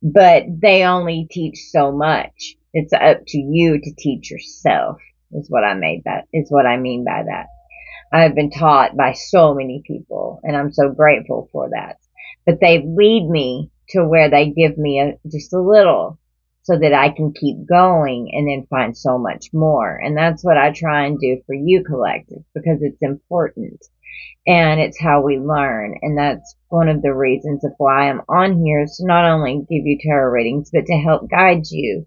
but they only teach so much. It's up to you to teach yourself, is what I mean by that. I've been taught by so many people, and I'm so grateful for that. But they lead me to where they give me just a little so that I can keep going and then find so much more. And that's what I try and do for you, collective, because it's important. And it's how we learn. And that's one of the reasons of why I'm on here, is to not only give you tarot readings, but to help guide you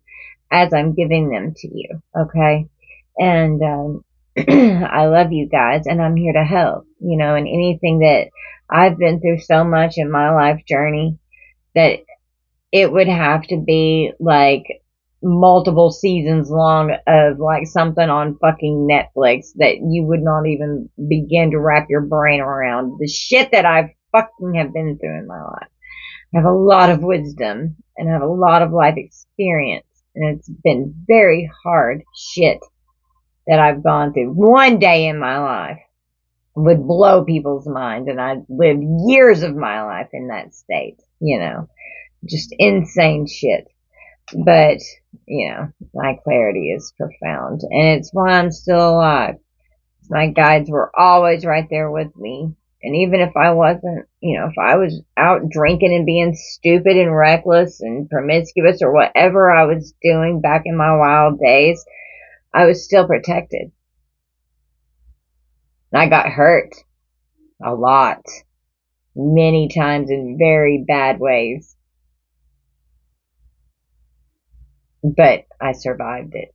as I'm giving them to you. Okay? And I love you guys, and I'm here to help, and anything that I've been through so much in my life journey that it would have to be like multiple seasons long of like something on fucking Netflix that you would not even begin to wrap your brain around the shit that I've fucking have been through in my life. I have a lot of wisdom and I have a lot of life experience, and it's been very hard shit that I've gone through. One day in my life would blow people's minds, and I'd lived years of my life in that state, just insane shit. But, my clarity is profound, and it's why I'm still alive. My guides were always right there with me. And even if I wasn't, if I was out drinking and being stupid and reckless and promiscuous or whatever I was doing back in my wild days, I was still protected. I got hurt a lot, many times in very bad ways. But I survived it.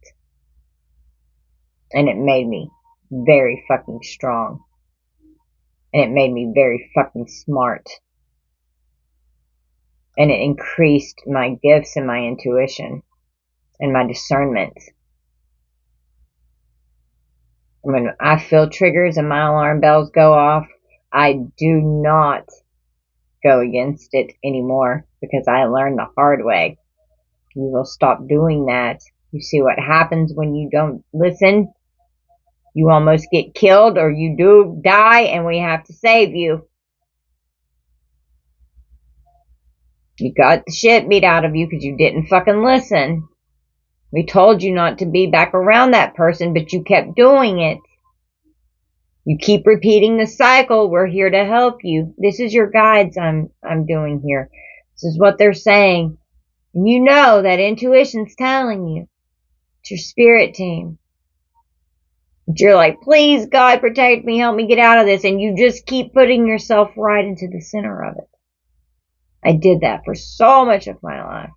And it made me very fucking strong. And it made me very fucking smart. And it increased my gifts and my intuition and my discernment. When I feel triggers and my alarm bells go off, I do not go against it anymore, because I learned the hard way. You will stop doing that. You see what happens when you don't listen? You almost get killed, or you do die, and we have to save you. You got the shit beat out of you because you didn't fucking listen. We told you not to be back around that person, but you kept doing it. You keep repeating the cycle. We're here to help you. This is your guides I'm doing here. This is what they're saying. And you know that intuition's telling you. It's your spirit team. But you're like, please, God, protect me, help me get out of this. And you just keep putting yourself right into the center of it. I did that for so much of my life.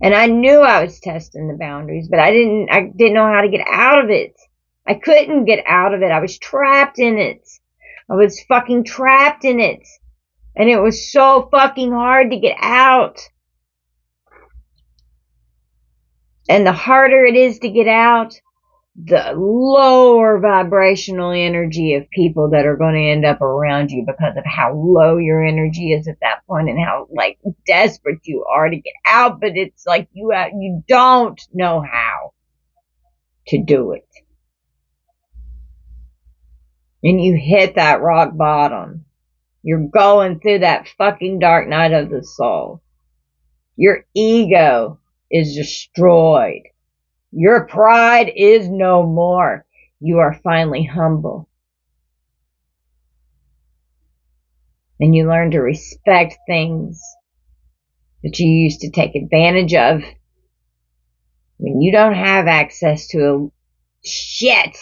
And I knew I was testing the boundaries, but I didn't know how to get out of it. I couldn't get out of it. I was trapped in it. I was fucking trapped in it. And it was so fucking hard to get out. And the harder it is to get out, the lower vibrational energy of people that are going to end up around you, because of how low your energy is at that point and how like desperate you are to get out. But it's like you don't know how to do it. And you hit that rock bottom. You're going through that fucking dark night of the soul. Your ego is destroyed. Your pride is no more. You are finally humble. And you learn to respect things that you used to take advantage of. When you don't have access to shit,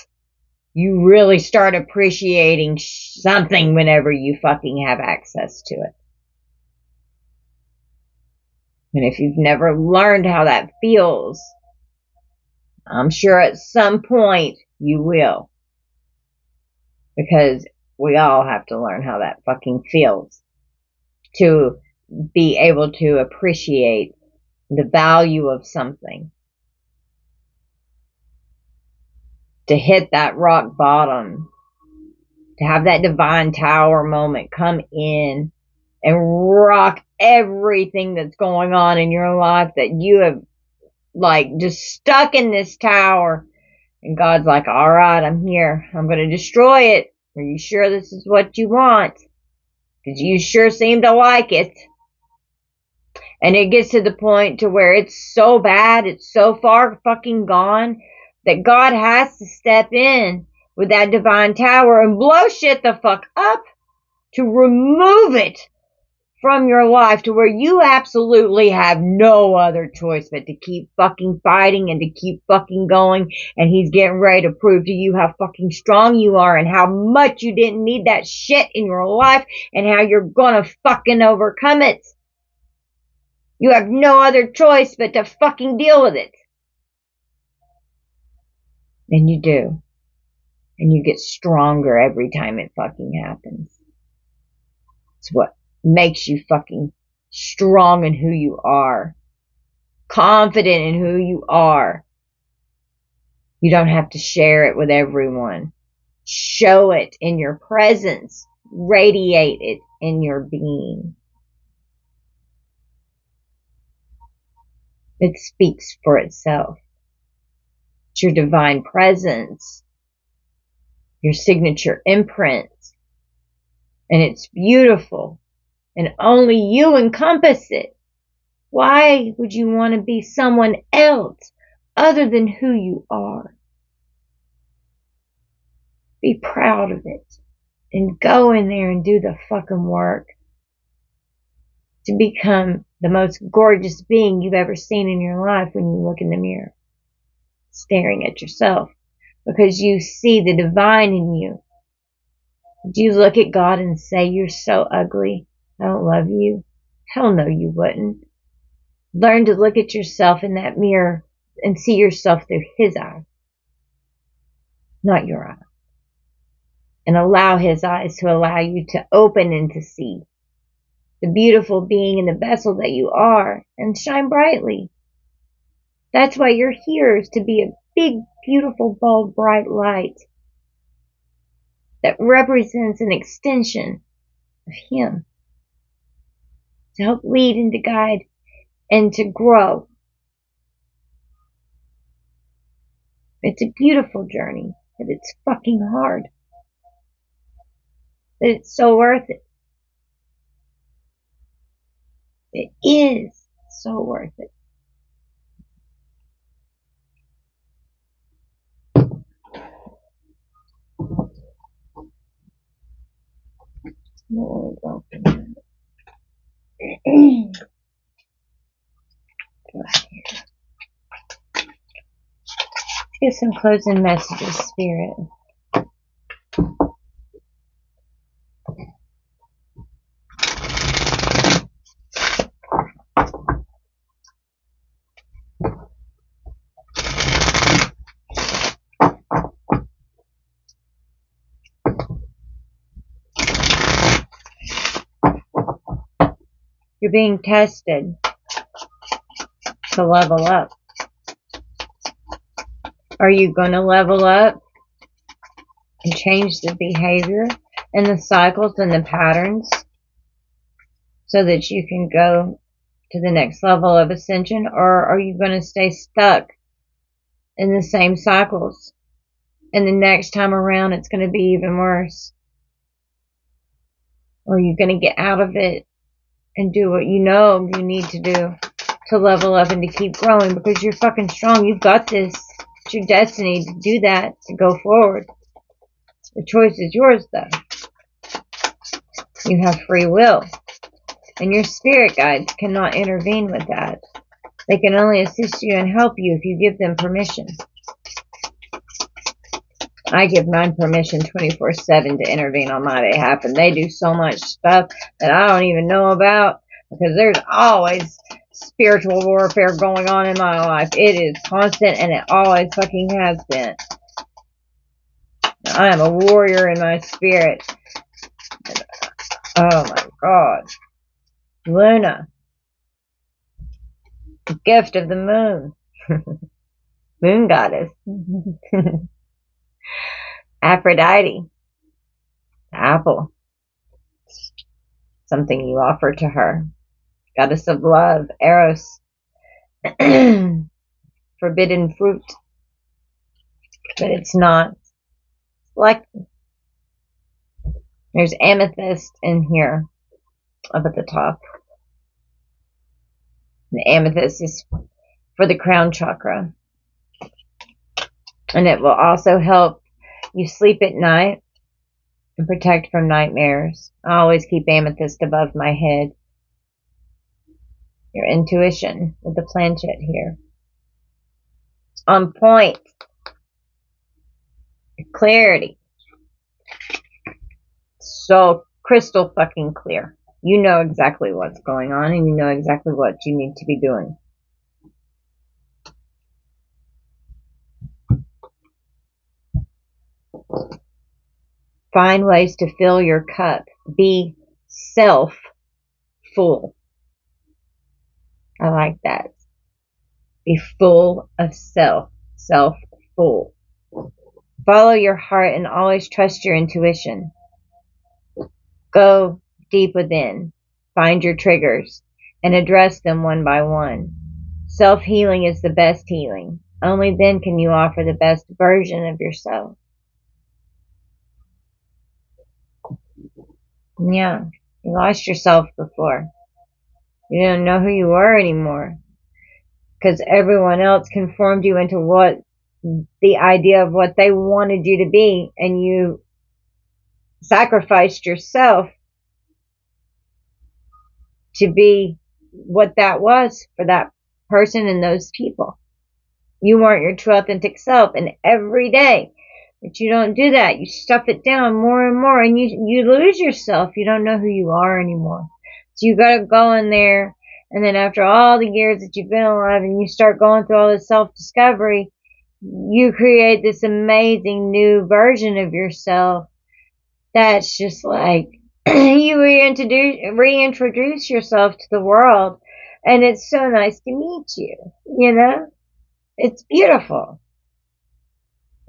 you really start appreciating something whenever you fucking have access to it. And if you've never learned how that feels, I'm sure at some point you will. Because we all have to learn how that fucking feels to be able to appreciate the value of something. To hit that rock bottom. To have that divine tower moment come in and rock everything that's going on in your life that you have like just stuck in this tower. And God's like, all right, I'm here. I'm going to destroy it. Are you sure this is what you want? Because you sure seem to like it. And it gets to the point to where it's so bad, it's so far fucking gone, that God has to step in with that divine tower and blow shit the fuck up to remove it from your life, to where you absolutely have no other choice but to keep fucking fighting and to keep fucking going. And he's getting ready to prove to you how fucking strong you are and how much you didn't need that shit in your life and how you're gonna fucking overcome it. You have no other choice but to fucking deal with it. And you do. And you get stronger every time it fucking happens. It's what makes you fucking strong in who you are. Confident in who you are. You don't have to share it with everyone. Show it in your presence. Radiate it in your being. It speaks for itself. It's your divine presence. Your signature imprint. And it's beautiful. And only you encompass it. Why would you want to be someone else other than who you are? Be proud of it. And go in there and do the fucking work. To become the most gorgeous being you've ever seen in your life when you look in the mirror. Staring at yourself. Because you see the divine in you. Do you look at God and say, you're so ugly, I don't love you? Hell no, you wouldn't. Learn to look at yourself in that mirror and see yourself through his eyes, not your eyes. And allow his eyes to allow you to open and to see the beautiful being and the vessel that you are, and shine brightly. That's why you're here, is to be a big, beautiful, bold, bright light that represents an extension of him, to help lead and to guide and to grow. It's a beautiful journey, but it's fucking hard. But it's so worth it. It is so worth it. Let's get some closing messages, Spirit. You're being tested to level up. Are you going to level up and change the behavior and the cycles and the patterns so that you can go to the next level of ascension? Or are you going to stay stuck in the same cycles? And the next time around, it's going to be even worse. Or are you going to get out of it and do what you know you need to do to level up and to keep growing because you're fucking strong. You've got this. It's your destiny to do that, to go forward. The choice is yours, though. You have free will. And your spirit guides cannot intervene with that. They can only assist you and help you if you give them permission. I give mine permission 24/7 to intervene on my behalf, and they do so much stuff that I don't even know about because there's always spiritual warfare going on in my life. It is constant, and it always fucking has been. I am a warrior in my spirit. Oh my God. Luna. The gift of the moon. Moon goddess. Aphrodite. Apple. Something you offer to her. Goddess of love. Eros. Forbidden fruit. But it's not. Like, there's amethyst in here. Up at the top. The amethyst is for the crown chakra. And it will also help you sleep at night and protect from nightmares. I always keep amethyst above my head. Your intuition with the planchette here. On point. Clarity. So crystal fucking clear. You know exactly what's going on and you know exactly what you need to be doing. Find ways to fill your cup. Be self-full. I like that. Be full of self. Self-full. Follow your heart and always trust your intuition. Go deep within. Find your triggers and address them one by one. Self-healing is the best healing. Only then can you offer the best version of yourself. Yeah, you lost yourself before. You don't know who you are anymore. Because everyone else conformed you into what the idea of what they wanted you to be, and you sacrificed yourself to be what that was for that person and those people. You weren't your true authentic self, and every day that you don't do that, you stuff it down more and more, and you lose yourself. You don't know who you are anymore. So you gotta go in there, and then after all the years that you've been alive and you start going through all this self-discovery, you create this amazing new version of yourself that's just like you reintroduce yourself to the world, and it's so nice to meet you. You know, it's beautiful.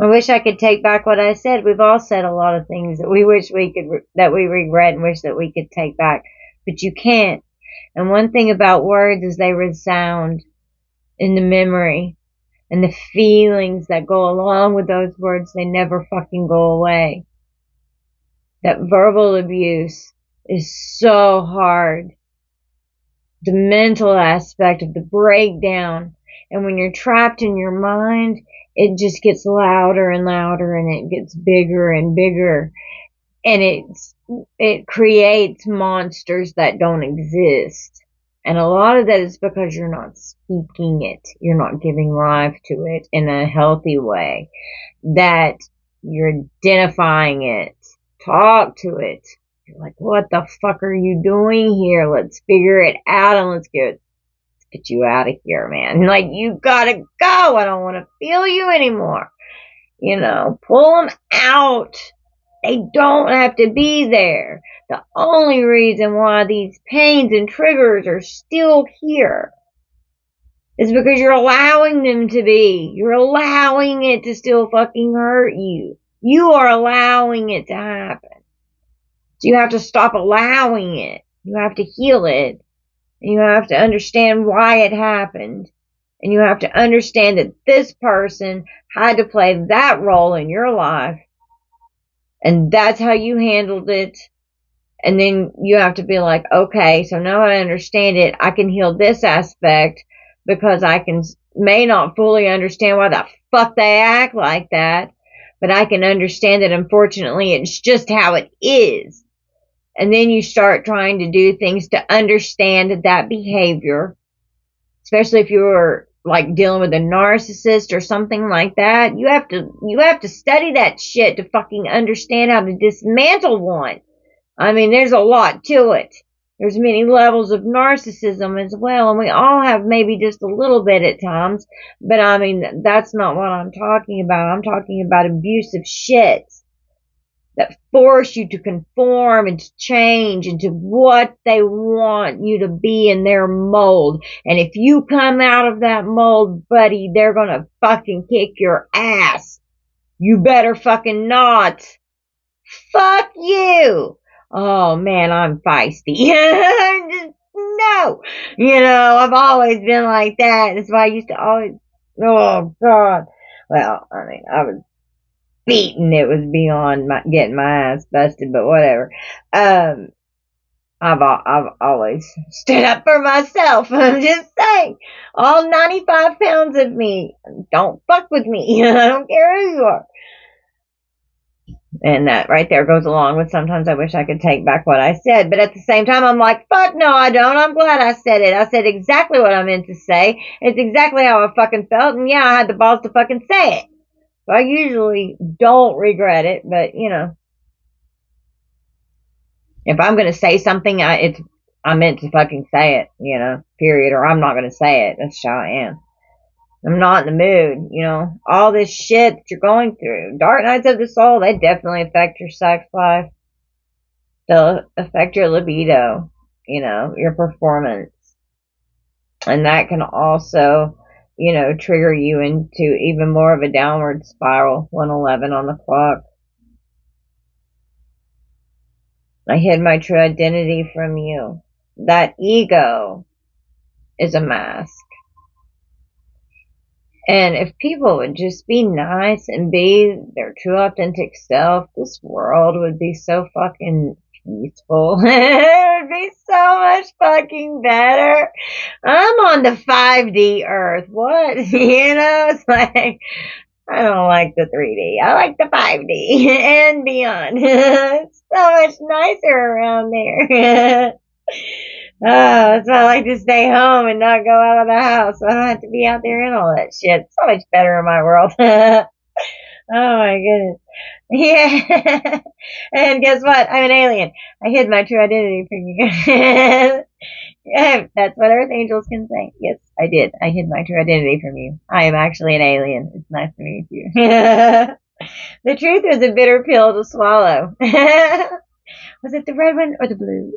I wish I could take back what I said. We've all said a lot of things that we wish we could, that we regret and wish that we could take back, but you can't. And one thing about words is they resound in the memory, and the feelings that go along with those words, they never fucking go away. That verbal abuse is so hard. The mental aspect of the breakdown. And when you're trapped in your mind, it just gets louder and louder, and it gets bigger and bigger. And it creates monsters that don't exist. And a lot of that is because you're not speaking it. You're not giving life to it in a healthy way. That you're identifying it. Talk to it. You're like, what the fuck are you doing here? Let's figure it out, and let's get you out of here, man. Like, you gotta go. I don't want to feel you anymore. You know, pull them out. They don't have to be there. The only reason why these pains and triggers are still here is because you're allowing them to be. You're allowing it to still fucking hurt you. You are allowing it to happen. So you have to stop allowing it. You have to heal it. And you have to understand why it happened. And you have to understand that this person had to play that role in your life. And that's how you handled it. And then you have to be like, okay, so now I understand it. I can heal this aspect because I may not fully understand why the fuck they act like that, but I can understand that unfortunately it's just how it is. And then you start trying to do things to understand that behavior, especially if you're like dealing with a narcissist or something like that. You have to study that shit to fucking understand how to dismantle one. I mean, there's a lot to it. There's many levels of narcissism as well, and we all have maybe just a little bit at times, but I mean, that's not what I'm talking about. I'm talking about abusive shit that force you to conform and to change into what they want you to be in their mold. And if you come out of that mold, buddy, they're gonna fucking kick your ass. You better fucking not. Fuck you. Oh man, I'm feisty. No. I've always been like that. That's why I used to always, oh God. Well, I mean, I was beaten. It was beyond getting my ass busted, but whatever. I've always stood up for myself. I'm just saying, all 95 pounds of me, don't fuck with me. I don't care who you are. And that right there goes along with sometimes I wish I could take back what I said. But at the same time, I'm like, fuck no, I don't. I'm glad I said it. I said exactly what I meant to say. It's exactly how I fucking felt. And yeah, I had the balls to fucking say it. So I usually don't regret it. But, if I'm going to say something, I meant to fucking say it, period. Or I'm not going to say it. That's how I am. I'm not in the mood, all this shit that you're going through. Dark nights of the soul, they definitely affect your sex life. They'll affect your libido, your performance. And that can also, trigger you into even more of a downward spiral, 111 on the clock. I hid my true identity from you. That ego is a mask. And if people would just be nice and be their true authentic self, this world would be so fucking peaceful. It would be so much fucking better. I'm on the 5D earth. What? It's like, I don't like the 3D. I like the 5D and beyond. It's so much nicer around there. Oh, that's why I like to stay home and not go out of the house. I don't have to be out there and all that shit. It's so much better in my world. Oh my goodness. Yeah. And guess what? I'm an alien. I hid my true identity from you. Yeah, that's what Earth Angels can say. Yes, I did. I hid my true identity from you. I am actually an alien. It's nice to meet you. The truth is a bitter pill to swallow. Was it the red one or the blue?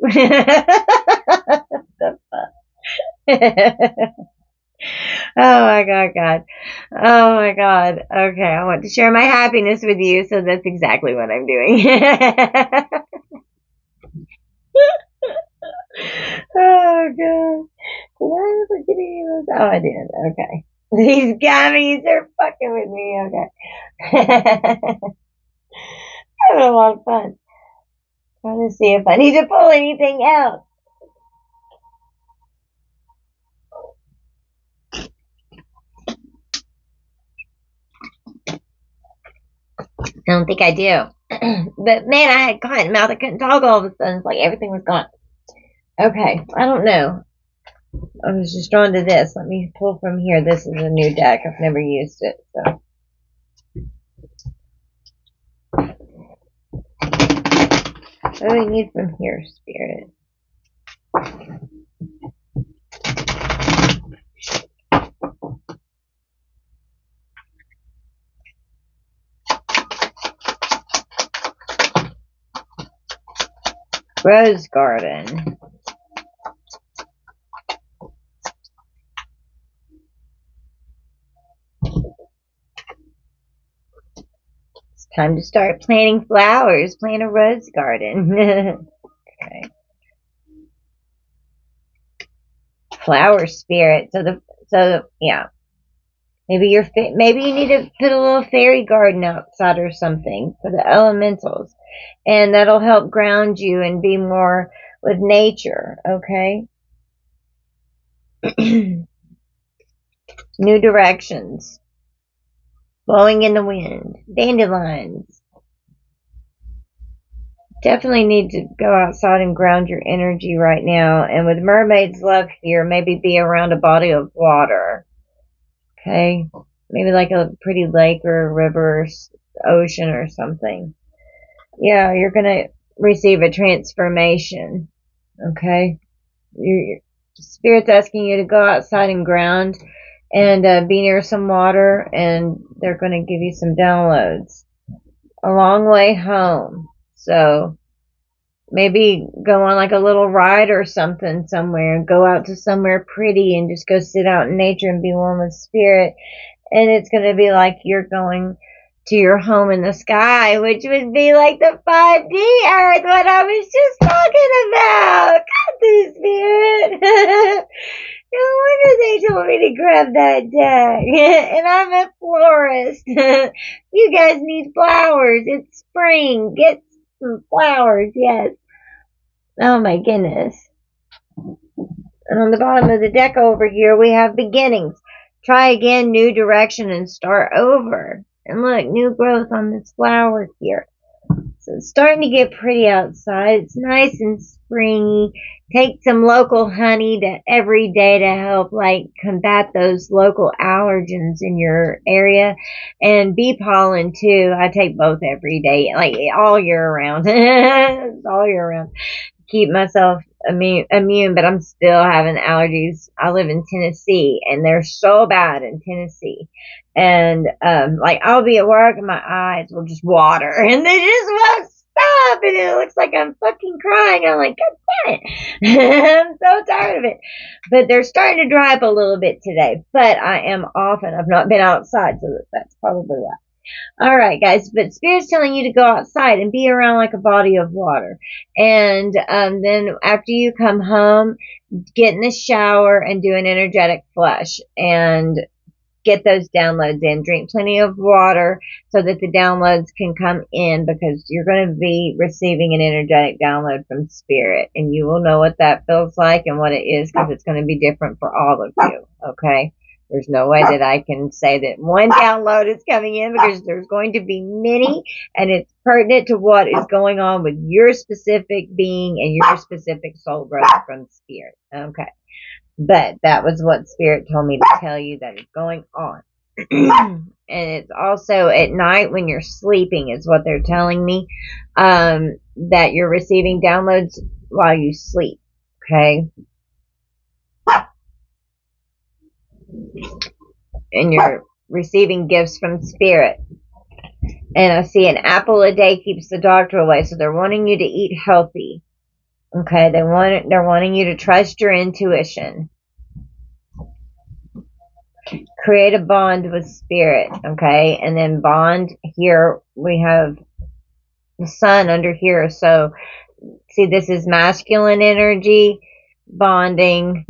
Oh my God. Oh my God. Okay, I want to share my happiness with you, so that's exactly what I'm doing. Oh God. Did I ever get any of those? Oh, I did. Okay. These gummies are fucking with me. Okay. Having a lot of fun. Trying to see if I need to pull anything out. I don't think I do. But man, I had cotton mouth. I couldn't talk all of a sudden. It's like everything was gone. Okay, I don't know. I was just drawn to this. Let me pull from here. This is a new deck. I've never used it. So. What do we need from here, Spirit? Rose Garden. It's time to start planting flowers. Plant a rose garden. Okay. Flower spirit. So yeah. Maybe you need to put a little fairy garden outside or something for the elementals, and that'll help ground you and be more with nature. Okay. New directions. Blowing in the wind. Dandelions. Definitely need to go outside and ground your energy right now. And with mermaid's love here, maybe be around a body of water. Okay? Maybe like a pretty lake or a river or ocean or something. Yeah, you're going to receive a transformation. Okay? Your Spirit's asking you to go outside and ground and be near some water, and they're going to give you some downloads. A long way home. So maybe go on like a little ride or something somewhere. Go out to somewhere pretty and just go sit out in nature and be one with spirit. And it's going to be like you're going to your home in the sky, which would be like the 5D Earth, what I was just talking about. God, the spirit. No wonder they told me to grab that deck. And I'm a florist. You guys need flowers. It's spring. Get some flowers, yes. Oh my goodness. And on the bottom of the deck over here, we have beginnings. Try again, new direction, and start over. And look, new growth on this flower here. So it's starting to get pretty outside. It's nice and springy. Take some local honey every day to help combat those local allergens in your area. And bee pollen too. I take both every day, like all year round. All year round. Keep myself immune, but I'm still having allergies. I live in Tennessee, and they're so bad in Tennessee. And I'll be at work and my eyes will just water, and they just won't stop, and it looks like I'm fucking crying. I'm like, God damn it. I'm so tired of it. But they're starting to dry up a little bit today. But I am off, and I've not been outside, so that's probably why. All right, guys, but Spirit's telling you to go outside and be around like a body of water. And then after you come home, get in the shower and do an energetic flush and get those downloads in. Drink plenty of water so that the downloads can come in, because you're going to be receiving an energetic download from Spirit. And you will know what that feels like and what it is, because it's going to be different for all of you, okay? There's no way that I can say that one download is coming in, because there's going to be many, and it's pertinent to what is going on with your specific being and your specific soul growth from Spirit. Okay. But that was what Spirit told me to tell you that is going on. And it's also at night when you're sleeping is what they're telling me, that you're receiving downloads while you sleep. Okay. And you're receiving gifts from Spirit. And I see an apple a day keeps the doctor away. So they're wanting you to eat healthy. Okay, they're wanting you to trust your intuition. Create a bond with Spirit. Okay, and then bond here. We have the sun under here. So see, this is masculine energy bonding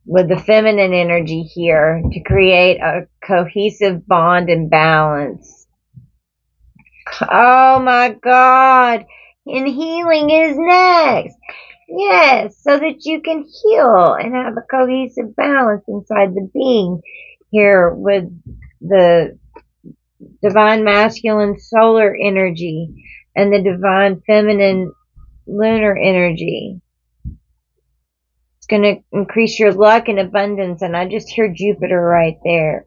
with the feminine energy here to create a cohesive bond and balance. Oh my God. And healing is next. Yes, so that you can heal and have a cohesive balance inside the being here with the divine masculine solar energy and the divine feminine lunar energy. Going to increase your luck and abundance, and I just hear Jupiter right there.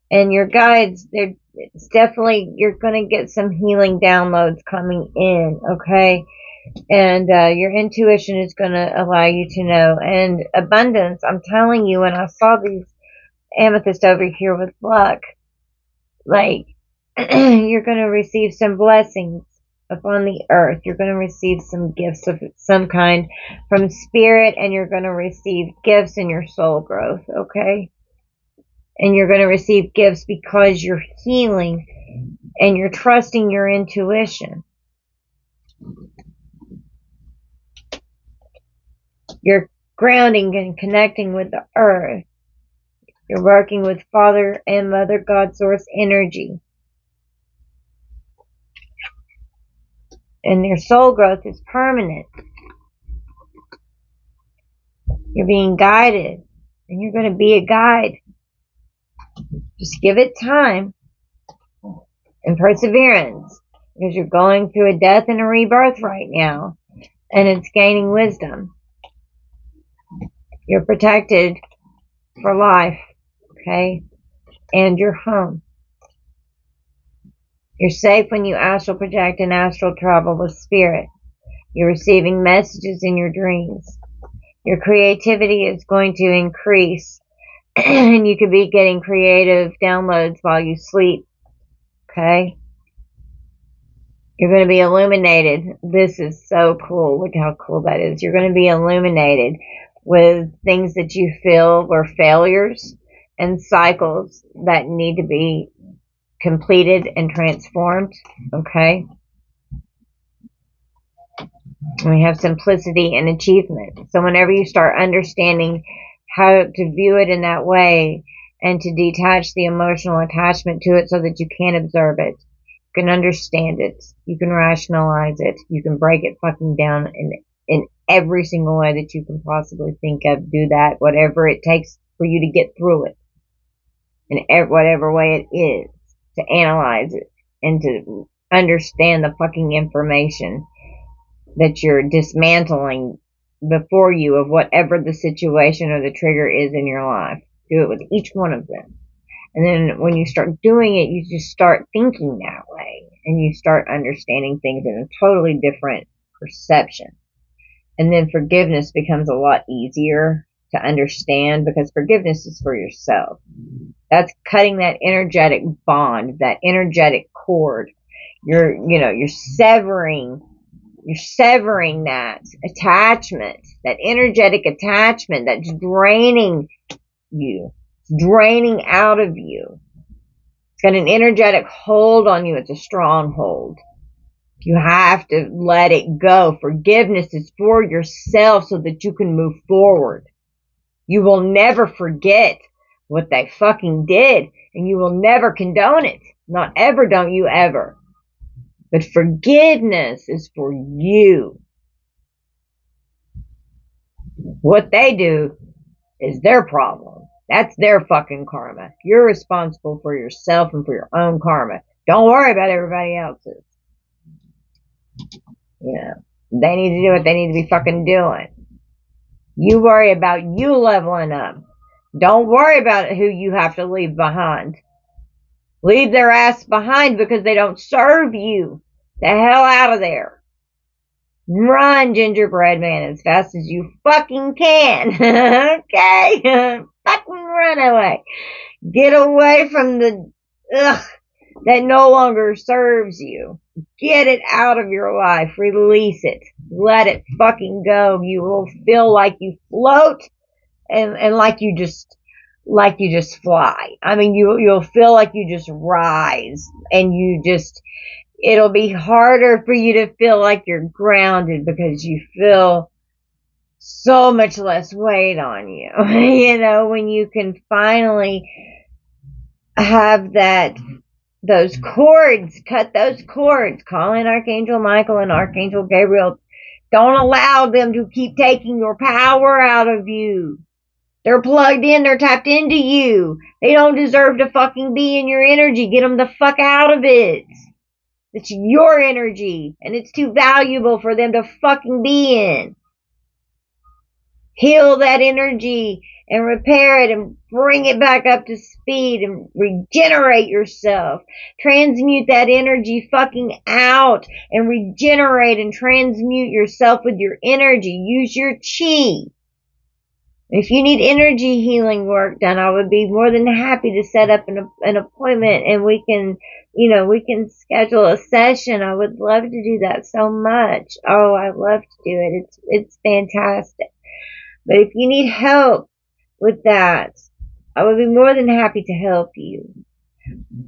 And your guides, it's definitely, you're going to get some healing downloads coming in, okay? And your intuition is going to allow you to know. And abundance, I'm telling you, when I saw these amethyst over here with luck, you're going to receive some blessings upon the earth. You're going to receive some gifts of some kind from Spirit, and you're going to receive gifts in your soul growth, okay? And you're going to receive gifts because you're healing and you're trusting your intuition. You're grounding and connecting with the earth. You're working with Father and Mother God Source energy. And your soul growth is permanent. You're being guided, and you're going to be a guide Just give it time and perseverance, because you're going through a death and a rebirth right now, and it's gaining wisdom. You're protected for life, okay? And you're home. You're safe when you astral project and astral travel with spirit. You're receiving messages in your dreams. Your creativity is going to increase, and you could be getting creative downloads while you sleep, okay? You're going to be illuminated. This is so cool. Look how cool that is. You're going to be illuminated with things that you feel were failures and cycles that need to be completed and transformed, okay? And we have simplicity and achievement. So whenever you start understanding how to view it in that way and to detach the emotional attachment to it so that you can observe it, you can understand it, you can rationalize it, you can break it fucking down in every single way that you can possibly think of. Do that, whatever it takes for you to get through it, in whatever way it is, to analyze it and to understand the fucking information that you're dismantling before you of whatever the situation or the trigger is in your life. Do it with each one of them. And then when you start doing it, you just start thinking that way. And you start understanding things in a totally different perception. And then forgiveness becomes a lot easier to understand, because forgiveness is for yourself. That's cutting that energetic bond, that energetic cord. You're severing that attachment, that energetic attachment that's draining you, draining out of you. It's got an energetic hold on you. It's a stronghold. You have to let it go. Forgiveness is for yourself so that you can move forward. You will never forget what they fucking did, and you will never condone it. Not ever, don't you ever. But forgiveness is for you. What they do is their problem. That's their fucking karma. You're responsible for yourself and for your own karma. Don't worry about everybody else's. They need to do what they need to be fucking doing. You worry about you leveling up. Don't worry about who you have to leave behind. Leave their ass behind because they don't serve you. The hell out of there. Run, gingerbread man, as fast as you fucking can. Okay? Fucking run away. Get away from the that no longer serves you. Get it out of your life. Release it. Let it fucking go. You will feel like you float and like you just fly. I mean, you'll feel like you just rise, and it'll be harder for you to feel like you're grounded because you feel so much less weight on you. When you can finally have those cords, cut those cords, call in Archangel Michael and Archangel Gabriel. Don't allow them to keep taking your power out of you. They're plugged in, they're tapped into you. They don't deserve to fucking be in your energy. Get them the fuck out of it. It's your energy, and it's too valuable for them to fucking be in. Heal that energy and repair it and bring it back up to speed and regenerate yourself. Transmute that energy fucking out and regenerate and transmute yourself with your energy. Use your chi. If you need energy healing work done, I would be more than happy to set up an appointment, and we can schedule a session. I would love to do that so much. Oh, I love to do it. It's fantastic. But if you need help with that, I would be more than happy to help you.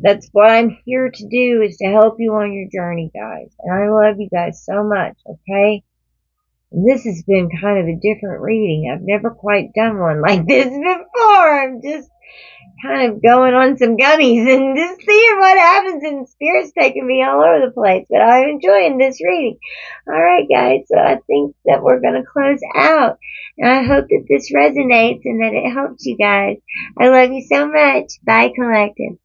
That's what I'm here to do, is to help you on your journey, guys. And I love you guys so much, okay? This has been kind of a different reading. I've never quite done one like this before. I'm just kind of going on some gummies and just seeing what happens, and Spirit's taking me all over the place, but I'm enjoying this reading. All right, guys, so I think that we're going to close out, and I hope that this resonates and that it helps you guys. I love you so much. Bye, Collective.